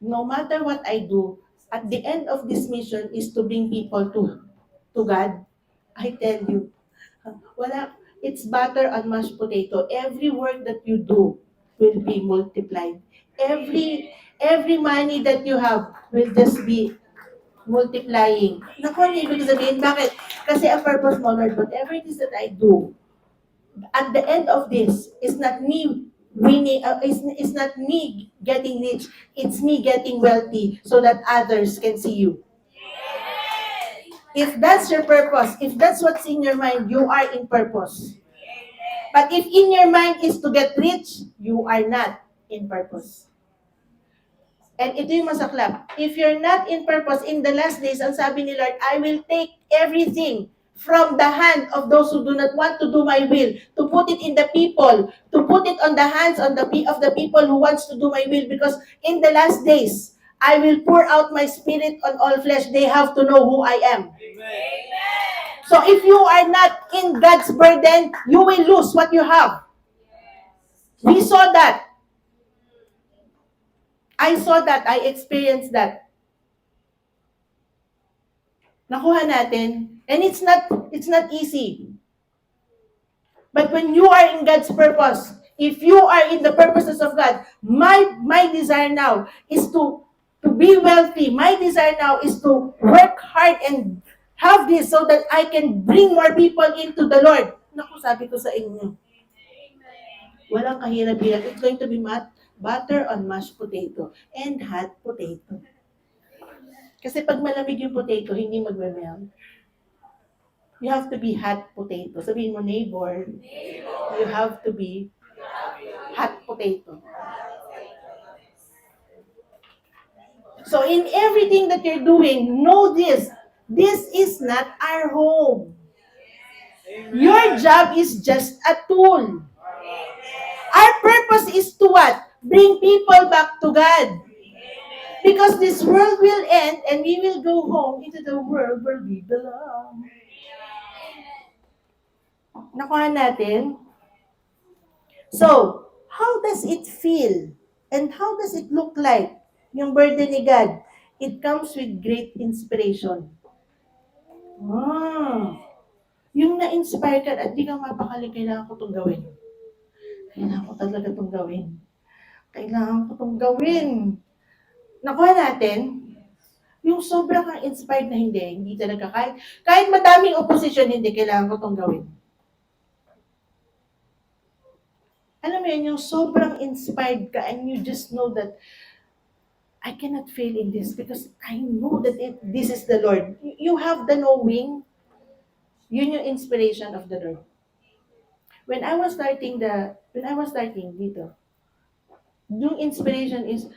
no matter what I do, at the end of this mission is to bring people to God. I tell you, it's butter and mashed potato. Every work that you do will be multiplied. Every money that you have will just be multiplying. Naku, ano ibig sabihin? Bakit? Kasi a purpose mo, Lord, whatever it is that I do, at the end of this, is not me winning, it's not me getting rich, it's me getting wealthy so that others can see you. If that's your purpose, if that's what's in your mind, you are in purpose. But if in your mind is to get rich, you are not in purpose. And ito yung masaklap. If you're not in purpose, in the last days, ang sabi ni Lord, I will take everything from the hand of those who do not want to do my will, to put it in the people, to put it on the hands of the people who wants to do my will, because in the last days, I will pour out my spirit on all flesh. They have to know who I am. Amen. So if you are not in God's burden, you will lose what you have. We saw that. I saw that. I experienced that. Nakuha natin. And it's not easy. But when you are in God's purpose, if you are in the purposes of God, my desire now is to be wealthy. My desire now is to work hard and have this so that I can bring more people into the Lord. Naku, sabi ko sa inyo. Walang kahirap-hirap. It's going to be butter on mashed potato and hot potato. Kasi pag malamig yung potato, hindi magme-melt. You have to be hot potato. Sabihin mo, neighbor, you have to be hot potato. So in everything that you're doing, know this. This is not our home. Your job is just a tool. Our purpose is to what? Bring people back to God. Because this world will end and we will go home into the world where we belong. Nakuha natin? So, how does it feel? And how does it look like? Yung burden ni God. It comes with great inspiration. Yung na-inspire ka at di ka mapakali, kailangan ko itong gawin. Kailangan ko talaga itong gawin. Kailangan ko itong gawin. Nakuha natin? Yung sobrang kang inspired na hindi talaga kahit madaming opposition, hindi, kailangan ko itong gawin. Alam mo yun, yung sobrang inspired ka and you just know that I cannot fail in this because I know that this is the Lord. You have the knowing. Yun yung inspiration of the Lord. When I was starting dito, yung inspiration is,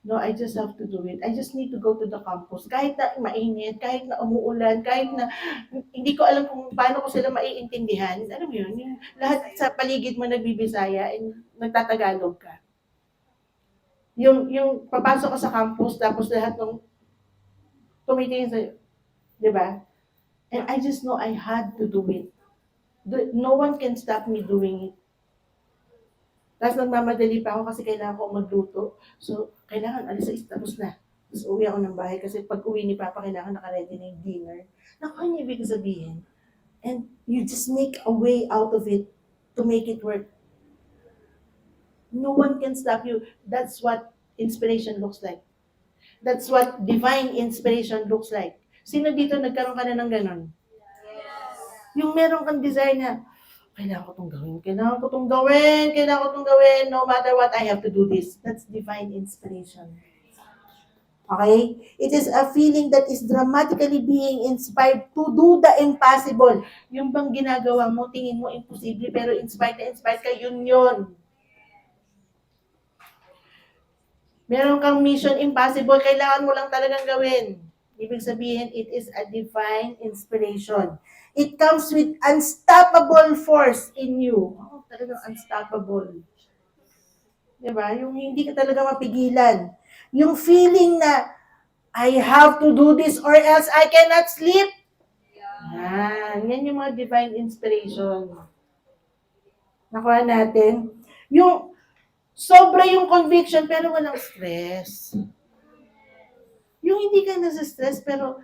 no, I just have to do it. I just need to go to the campus. Kahit na mainit, kahit na umuulan, kahit na hindi ko alam kung paano ko sila maiintindihan. Alam mo yun, yung lahat sa paligid mo nagbibisaya and nagtatagalog ka. Yung papasok ka sa campus, tapos lahat ng tumitingin sa'yo. Di ba? And I just know I had to do it. No one can stop me doing it. Tapos nagmamadali pa ako kasi kailangan ko magluto. So, kailangan alis sa tapos na. Tapos uwi ako ng bahay kasi pag uwi ni Papa, kailangan naka-ready na yung dinner. Naku, ano ibig sabihin? And you just make a way out of it to make it work. No one can stop you. That's what inspiration looks like. That's what divine inspiration looks like. Sino dito nagkaroon ka na ng ganon? Yung meron kang desire na, kailangan ko itong gawin, no matter what, I have to do this. That's divine inspiration. Okay? It is a feeling that is dramatically being inspired to do the impossible. Yung bang ginagawa mo, tingin mo imposible, pero inspired ka, yun. Meron kang mission impossible, kailangan mo lang talagang gawin. Ibig sabihin, it is a divine inspiration. It comes with unstoppable force in you. Oh, talagang unstoppable. Diba? Yung hindi ka talaga mapigilan. Yung feeling na, I have to do this or else I cannot sleep. Yan yung mga divine inspiration. Nakuha natin. Yung sobra yung conviction pero walang stress. Yung hindi ka nasa-stress pero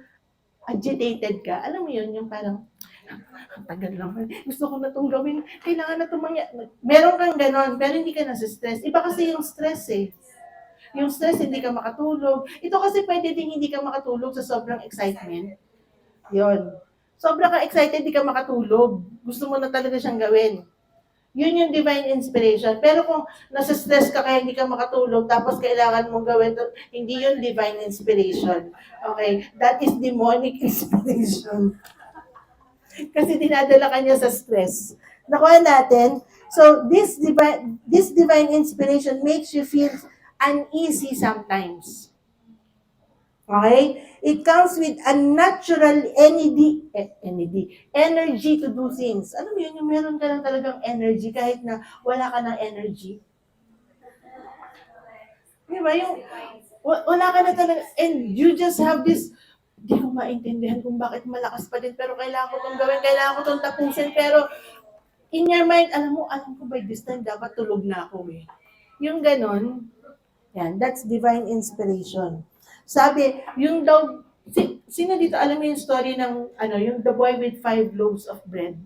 agitated ka. Alam mo yun, yung parang, tagal naman. Gusto ko na itong gawin. Kailangan na itong meron kang ganon, pero hindi ka nasa-stress. Iba kasi yung stress eh. Yung stress, hindi ka makatulog. Ito kasi pwede din hindi ka makatulog sa sobrang excitement. Yun. Sobrang ka excited, hindi ka makatulog. Gusto mo na talaga siyang gawin. Yun yung divine inspiration. Pero kung nasa-stress ka kaya hindi ka makatulog, tapos kailangan mong gawin, hindi yun divine inspiration. Okay? That is demonic inspiration. Kasi dinadala ka niya sa stress. Nakuha natin? So, this divine inspiration makes you feel uneasy sometimes. Okay? It comes with a natural energy to do things. Alam mo yun, yung meron ka lang talagang energy kahit na wala ka ng energy. Diba? Yung wala ka na talaga, and you just have this, hindi ko maintindihan kung bakit malakas pa din, pero kailangan ko itong gawin, kailangan ko itong tapusin, pero in your mind, alam ko by this time, dapat tulog na ako eh. Yung ganon, yan, that's divine inspiration. Sabi, yung daw, sino dito alam mo yung story ng, yung the boy with 5 loaves of bread?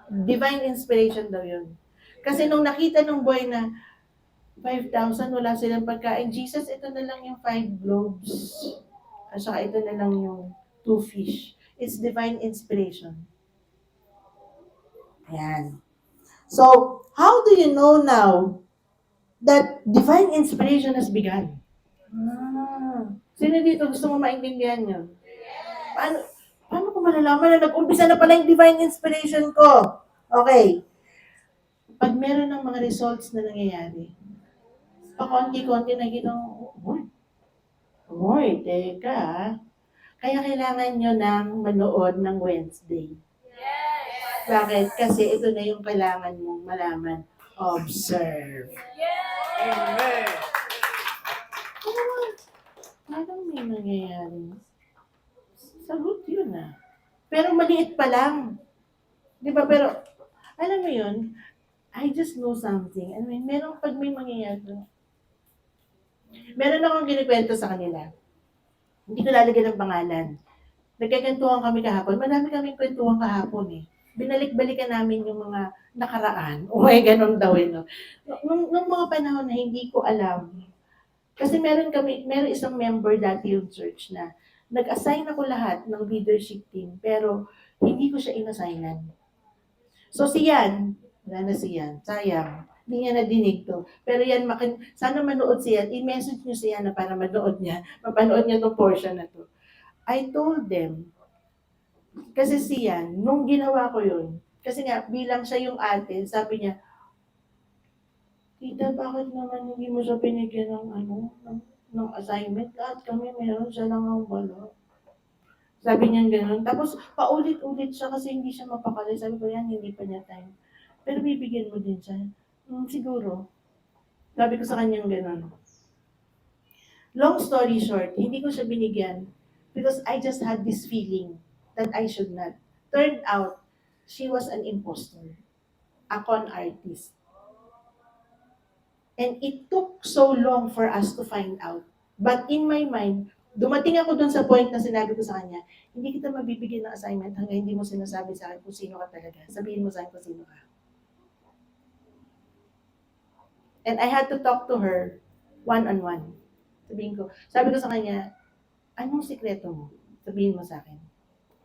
Divine inspiration daw yun. Kasi nung nakita ng boy na 5,000, wala silang pagkain, Jesus, ito na lang yung 5 loaves. At saka ito na lang yung 2 fish. It's divine inspiration. Ayan. So, how do you know now that divine inspiration has begun? Sino dito gusto mo maintindihan yun? Paano, paano ko malalaman na nag-umpisa na pala yung divine inspiration ko? Okay. Pag meron ng mga results na nangyayari, pakonti-konti nakikita ko, Hoy, teka ah. Kaya kailangan nyo nang manood ng Wednesday. Bakit? Kasi ito na yung kailangan mong malaman. Observe. Amen. Parang may nangyayari. Sagot yun ah. Pero maliit pa lang. Di ba? Pero, alam mo yun, I just know something. I mean, meron pag may mangyayari. Meron akong kinikwento sa kanila. Hindi ko lalagyan ng pangalan. Nagkakantuhan kami kahapon. Madami kaming kwentuhan kahapon eh. Binalik-balikan namin yung mga nakaraan. O may ganun daw eh. No? Nung mga panahon na hindi ko alam. Kasi meron isang member dati yung church na nag-assign ako lahat ng leadership team pero hindi ko siya inassignan. So si Yan, wala na si Yan, sayang. Hindi niya nadinig to. Pero yan, sana manood siya. I-message niyo siya na para manood niya. Mapanood niya tong portion na to. I told them, kasi siya, nung ginawa ko yun, kasi nga, bilang siya yung ate, sabi niya, Tita, bakit naman hindi mo siya pinigyan ng assignment? Lahat kami meron, siya lang ang wala. Sabi niya gano'n. Tapos, paulit-ulit siya kasi hindi siya mapakali. Sabi ko, yan, hindi pa niya time. Pero bibigyan mo din siya. Siguro. Sabi ko sa kanyang gano'n. Long story short, hindi ko siya binigyan because I just had this feeling that I should not. Turned out, she was an imposter, a con artist. And it took so long for us to find out. But in my mind, dumating ako dun sa point na sinabi ko sa kanya, hindi kita mabibigyan ng assignment hanggang hindi mo sinasabi sa akin kung sino ka talaga. Sabihin mo sa akin kung sino ka. And I had to talk to her one-on-one. Sabi ko sa kanya, anong sikreto mo? Sabihin mo sa akin.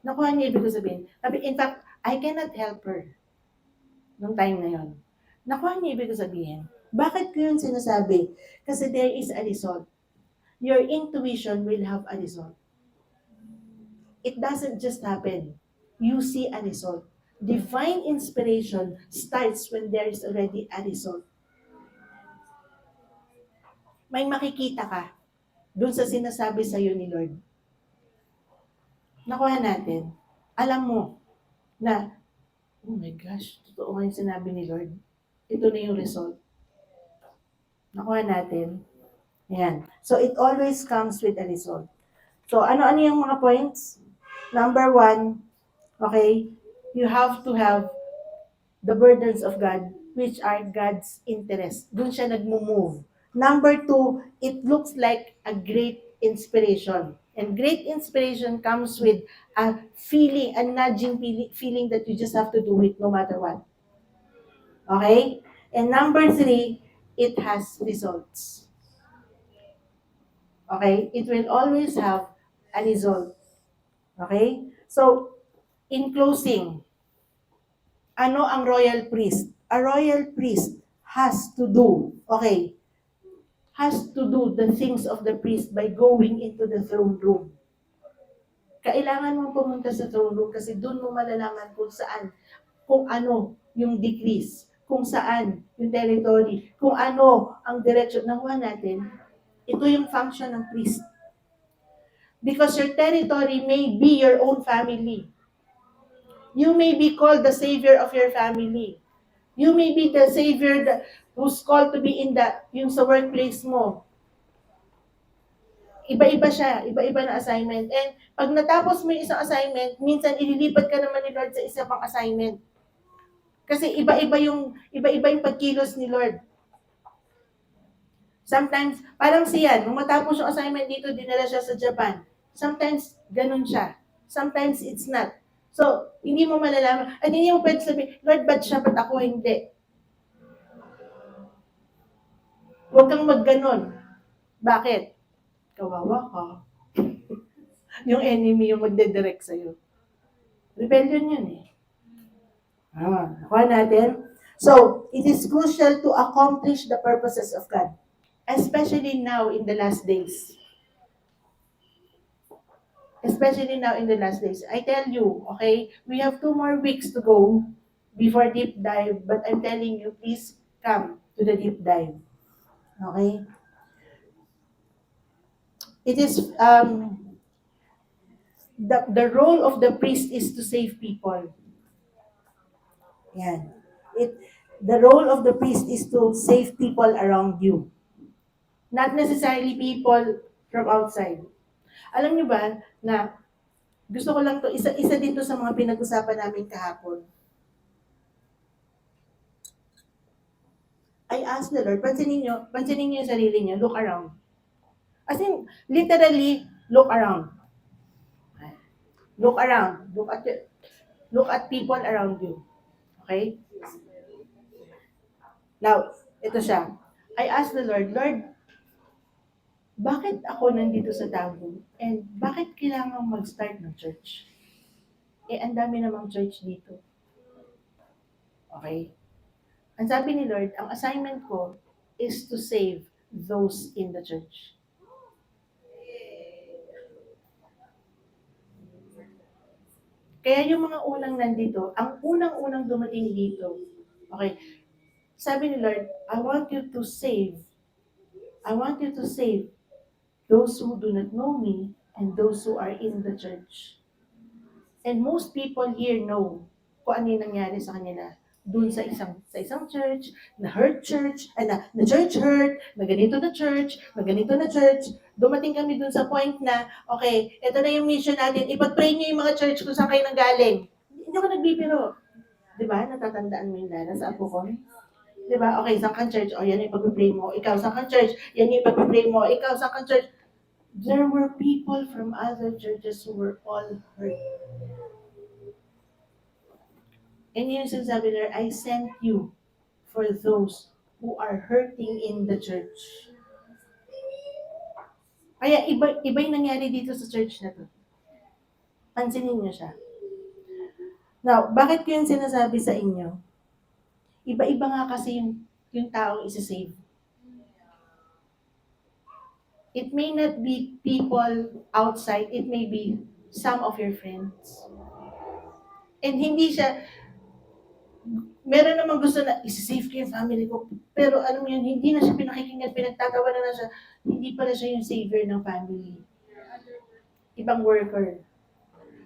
Nakuha niya ibig ko sabihin. In fact, I cannot help her nung time na yon. Nakuha niya ibig ko sabihin. Bakit ko yun sinasabi? Kasi there is a result. Your intuition will have a result. It doesn't just happen. You see a result. Divine inspiration starts when there is already a result. May makikita ka dun sa sinasabi sa iyo ni Lord. Nakuha natin. Alam mo na, oh my gosh, totoo nga yung sinabi ni Lord. Ito na yung result. Nakuha natin. Ayan. So, it always comes with a result. So, ano-ano yung mga points? Number 1, okay, you have to have the burdens of God, which are God's interest. Doon siya nagmo-move. Number 2, it looks like a great inspiration. And great inspiration comes with a feeling, a nudging feeling that you just have to do it no matter what. Okay? And number 3, it has results. Okay? It will always have a result. Okay? So, in closing, ano ang royal priest? A royal priest has to do the things of the priest by going into the throne room. Kailangan mong pumunta sa throne room kasi doon mo malalaman kung ano yung decrees, kung saan yung territory, kung ano ang direction. Nakuha natin, ito yung function ng priest. Because your territory may be your own family. You may be called the savior of your family. You may be the savior who's called to be yung sa workplace mo. Iba-iba siya, iba-iba na assignment. And pag natapos mo yung isang assignment, minsan ililipat ka naman ni Lord sa isa pang assignment. Kasi iba-iba yung pagkilos ni Lord. Sometimes, parang siya, nung matapos yung assignment dito, dinala siya sa Japan. Sometimes, ganun siya. Sometimes, it's not. So, hindi mo malalaman. At hindi mo pwede sabihin, Lord, ba't siya, ba't ako hindi? Huwag kang magganon. Bakit? Kawawa ka. Yung enemy yung magdedirect sa'yo. Rebellion yun eh. Nakuha natin. So, it is crucial to accomplish the purposes of God, especially now in the last days. Especially now in the last days. I tell you, okay, we have 2 more weeks to go before deep dive, but I'm telling you, please come to the deep dive. Okay? It is, the role of the priest is to save people. Yan. It, the role of the priest is to save people around you. Not necessarily people from outside. Alam niyo ba na gusto ko lang to, isa din to sa mga pinag-usapan namin kahapon. I asked the Lord, pansinin niyo yung sarili niyo, look around. As in, literally, look around. Look around. Look at people around you. Okay? Now, ito siya. I asked the Lord, Lord, bakit ako nandito sa Davao? And bakit kailangan mag-start ng church? Ang dami namang church dito. Okay? Ang sabi ni Lord, ang assignment ko is to save those in the church. Kaya yung mga unang nandito, ang unang-unang dumating dito, okay, sabi ni Lord, I want you to save those who do not know me and those who are in the church. And most people here know kung ano yung nangyari sa kanila dun sa isang church, na church hurt, na ganito na church, dumating kami dun sa point na, okay, ito na yung mission natin, ipag-pray niyo yung mga church kung saan kayo nanggaling. Hindi ako nagbibiro. Di ba? Natatandaan mo yung Lala sa apo ko? Di ba? Okay, saan kang church? O, yan yung ipag-pray mo. Ikaw, saan kang church? Yan yung ipag-pray mo. Ikaw, saan kang church? There were people from other churches who were all hurt. And yun yung sinasabi nila, I sent you for those who are hurting in the church. Kaya iba yung nangyari dito sa church na to. Pansinin niyo siya. Now, bakit ko yung sinasabi sa inyo? Iba-iba nga kasi yung taong isa-save. It may not be people outside, it may be some of your friends. And hindi siya, meron namang gusto na isa-save ko yung family ko. Pero alam mo yun, hindi na siya pinakikinggan, pinagtatawanan na siya. Hindi pala siya yung savior ng family. Ibang worker.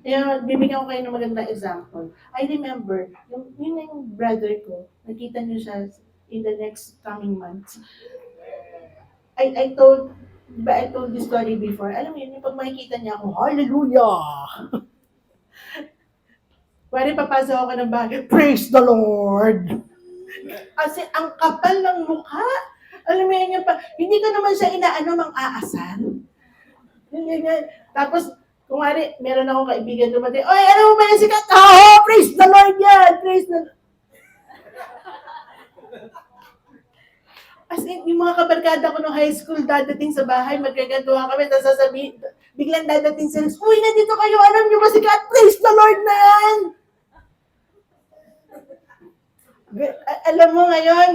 Kaya bibigyan ko kayo ng magandang example. I remember, yung brother ko, nakita niyo siya in the next coming months. I told this story before. Alam mo yun, yung pag makikita niya ako, hallelujah! Pwede papasok ako ng bahay, praise the Lord! Kasi ang kapal ng mukha. Alam mo yun, hindi ko naman siya mang aasal. Tapos, kung meron akong kaibigan dumating, oy, ano mo ba yung sikat? Oh, praise the Lord yan! Praise the Lord! As in, yung mga kabarkada ko nung high school, dadating sa bahay, magkagantuhan kami, tapos sasabihin, biglang dadating sila, uy, nandito kayo, alam nyo ba si God? Praise the Lord na yan! Alam mo ngayon,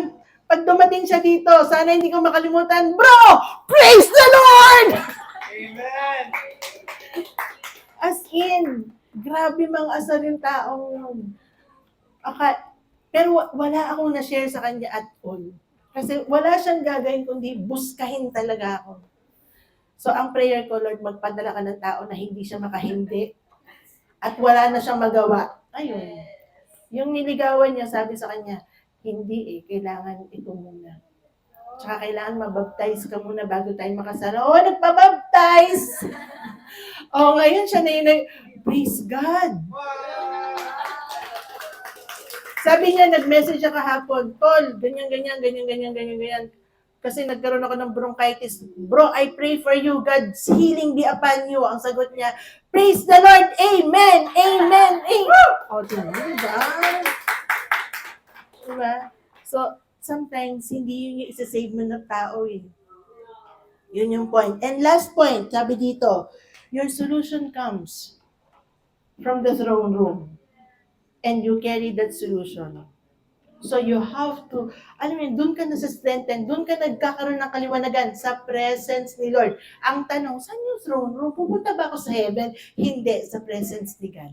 pag dumating siya dito, sana hindi ko makalimutan, bro, praise the Lord! Amen! As in, grabe mang asar yung taong yun. Okay, pero wala akong na-share sa kanya at all. Kasi wala siyang gagawin kundi buskahin talaga ako. So ang prayer ko, Lord, magpadala ka ng tao na hindi siya makahindi at wala na siyang magawa. Ayun. Yung niligawan niya, sabi sa kanya, hindi kailangan ito muna. Tsaka kailangan mabaptize ka muna bago tayo makasala. Oo, nagpabaptize! Ngayon siya na yun, praise God! Sabi niya, nag-message siya kahapon, Tol, ganyan. Kasi nagkaroon ako ng bronchitis. Bro, I pray for you. God's healing be upon you. Ang sagot niya, praise the Lord. Amen. Amen. Amen. Diba? Diba? So, sometimes, hindi yun yung isa-save mo ng tao eh. Yun yung point. And last point, sabi dito, your solution comes from the throne room. And you carry that solution. So you have to, alam mo yun, doon ka nasa-strengthen, doon ka nagkakaroon ng kaliwanagan sa presence ni Lord. Ang tanong, saan yung throne room? Pupunta ba ako sa heaven? Hindi, sa presence ni God.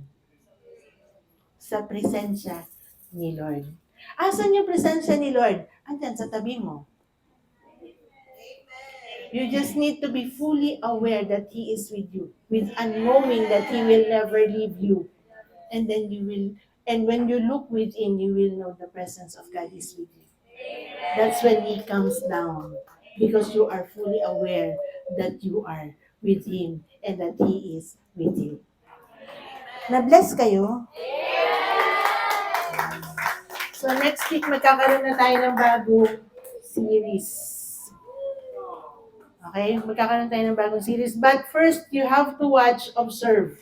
Sa presensya ni Lord. Asan yung presensya ni Lord? Andyan sa tabi mo. You just need to be fully aware that He is with you, with knowing that He will never leave you. And then you will, and when you look within, you will know the presence of God is with you. That's when He comes down, because you are fully aware that you are with Him and that He is with you. Na-bless kayo? So next week, magkakaroon na tayo ng bagong series. Okay? Magkakaroon tayo ng bagong series. But first, you have to watch, observe.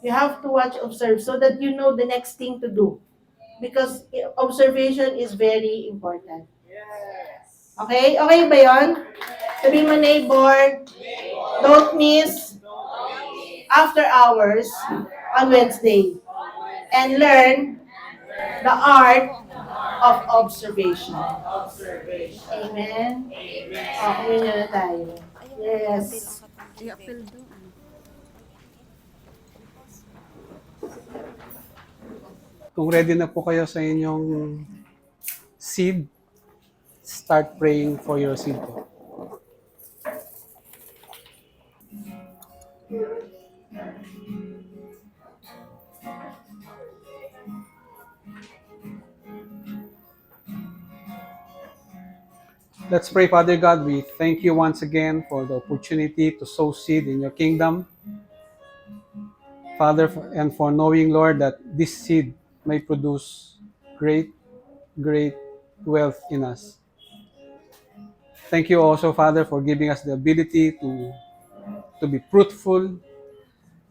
You have to watch, observe, so that you know the next thing to do. Because observation is very important. Okay? Okay ba yun? Sabi mo, neighbor, don't miss after hours on Wednesday. And learn the art of observation. Amen? Uwi na tayo. Yes. Kung ready na po kayo sa inyong seed, start praying for your seed po. Let's pray, Father God. We thank you once again for the opportunity to sow seed in your kingdom. Father, and for knowing, Lord, that this seed may produce great, great wealth in us. Thank you also, Father, for giving us the ability to be fruitful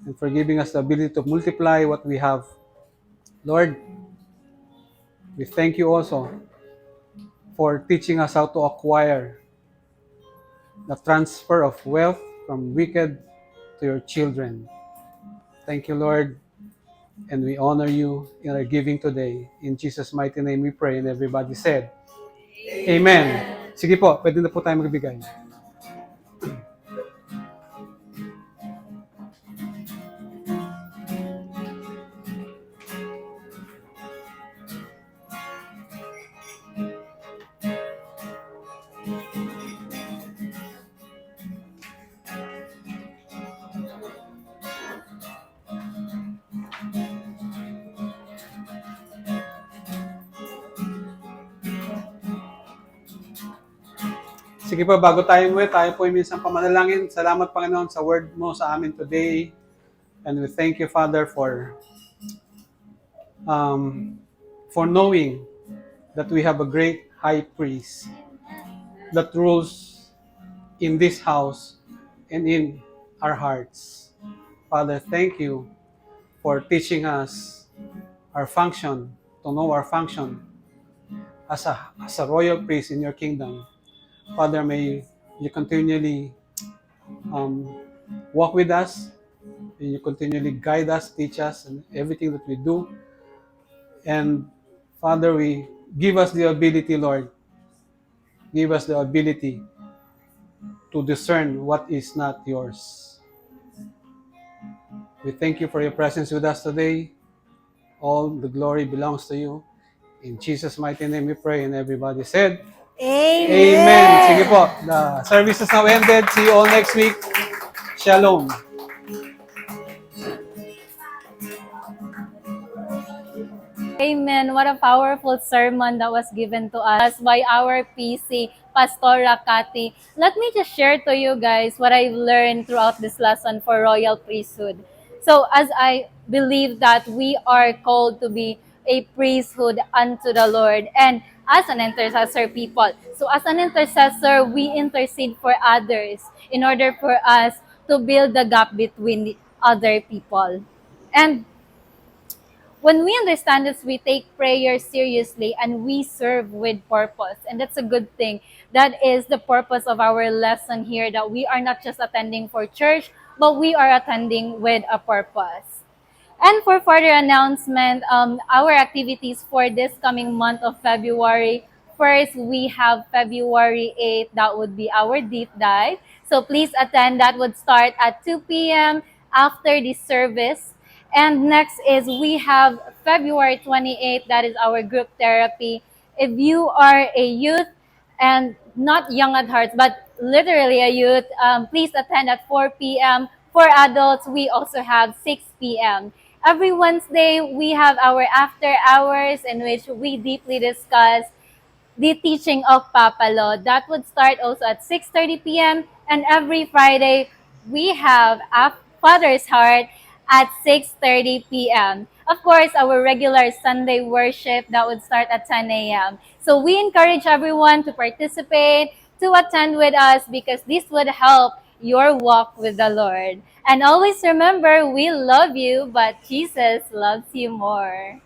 and for giving us the ability to multiply what we have. Lord, we thank you also for teaching us how to acquire the transfer of wealth from wicked to your children. Thank you, Lord, and we honor you in our giving today. In Jesus' mighty name we pray, and everybody said, Amen. Sige po, pwede na po tayo magbigay. Sige po, bago tayo umuwi, tayo po yung minsan pamanalangin. Salamat, Panginoon, sa word mo sa amin today. And we thank you, Father, for knowing that we have a great high priest that rules in this house and in our hearts. Father, thank you for teaching us our function, to know our function as a royal priest in your kingdom. Father, may you continually walk with us, may you continually guide us, teach us in everything that we do. And Father, we give us the ability, Lord, give us the ability to discern what is not yours. We thank you for your presence with us today. All the glory belongs to you. In Jesus' mighty name we pray, and everybody said, Amen. Amen. Sige po, the service is now ended. See you all next week. Shalom. Amen. What a powerful sermon that was given to us by our PC, Pastor Rakati. Let me just share to you guys what I've learned throughout this lesson for royal priesthood. So as I believe that we are called to be a priesthood unto the Lord and as an intercessor people. So as an intercessor, we intercede for others in order for us to build the gap between other people. And when we understand this, we take prayer seriously and we serve with purpose. And that's a good thing. That is the purpose of our lesson here, that we are not just attending for church, but we are attending with a purpose. And for further announcement, our activities for this coming month of February. First, we have February 8th. That would be our deep dive. So please attend. That would start at 2 p.m. after the service. And next is we have February 28th. That is our group therapy. If you are a youth and not young at heart, but literally a youth, please attend at 4 p.m. For adults, we also have 6 p.m. Every Wednesday, we have our after hours in which we deeply discuss the teaching of Papalo. That would start also at 6:30 p.m. And every Friday, we have a Father's Heart at 6:30 p.m. Of course, our regular Sunday worship that would start at 10 a.m. So we encourage everyone to participate, to attend with us because this would help your walk with the Lord. And always remember, we love you, but Jesus loves you more.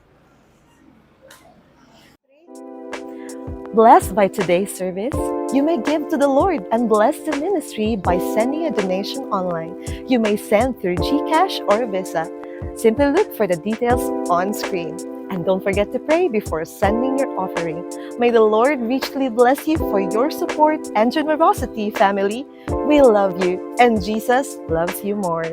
Blessed by today's service, you may give to the Lord and bless the ministry by sending a donation online. You may send through GCash or Visa. Simply look for the details on screen. And don't forget to pray before sending your offering. May the Lord richly bless you for your support and generosity, family. We love you, and Jesus loves you more.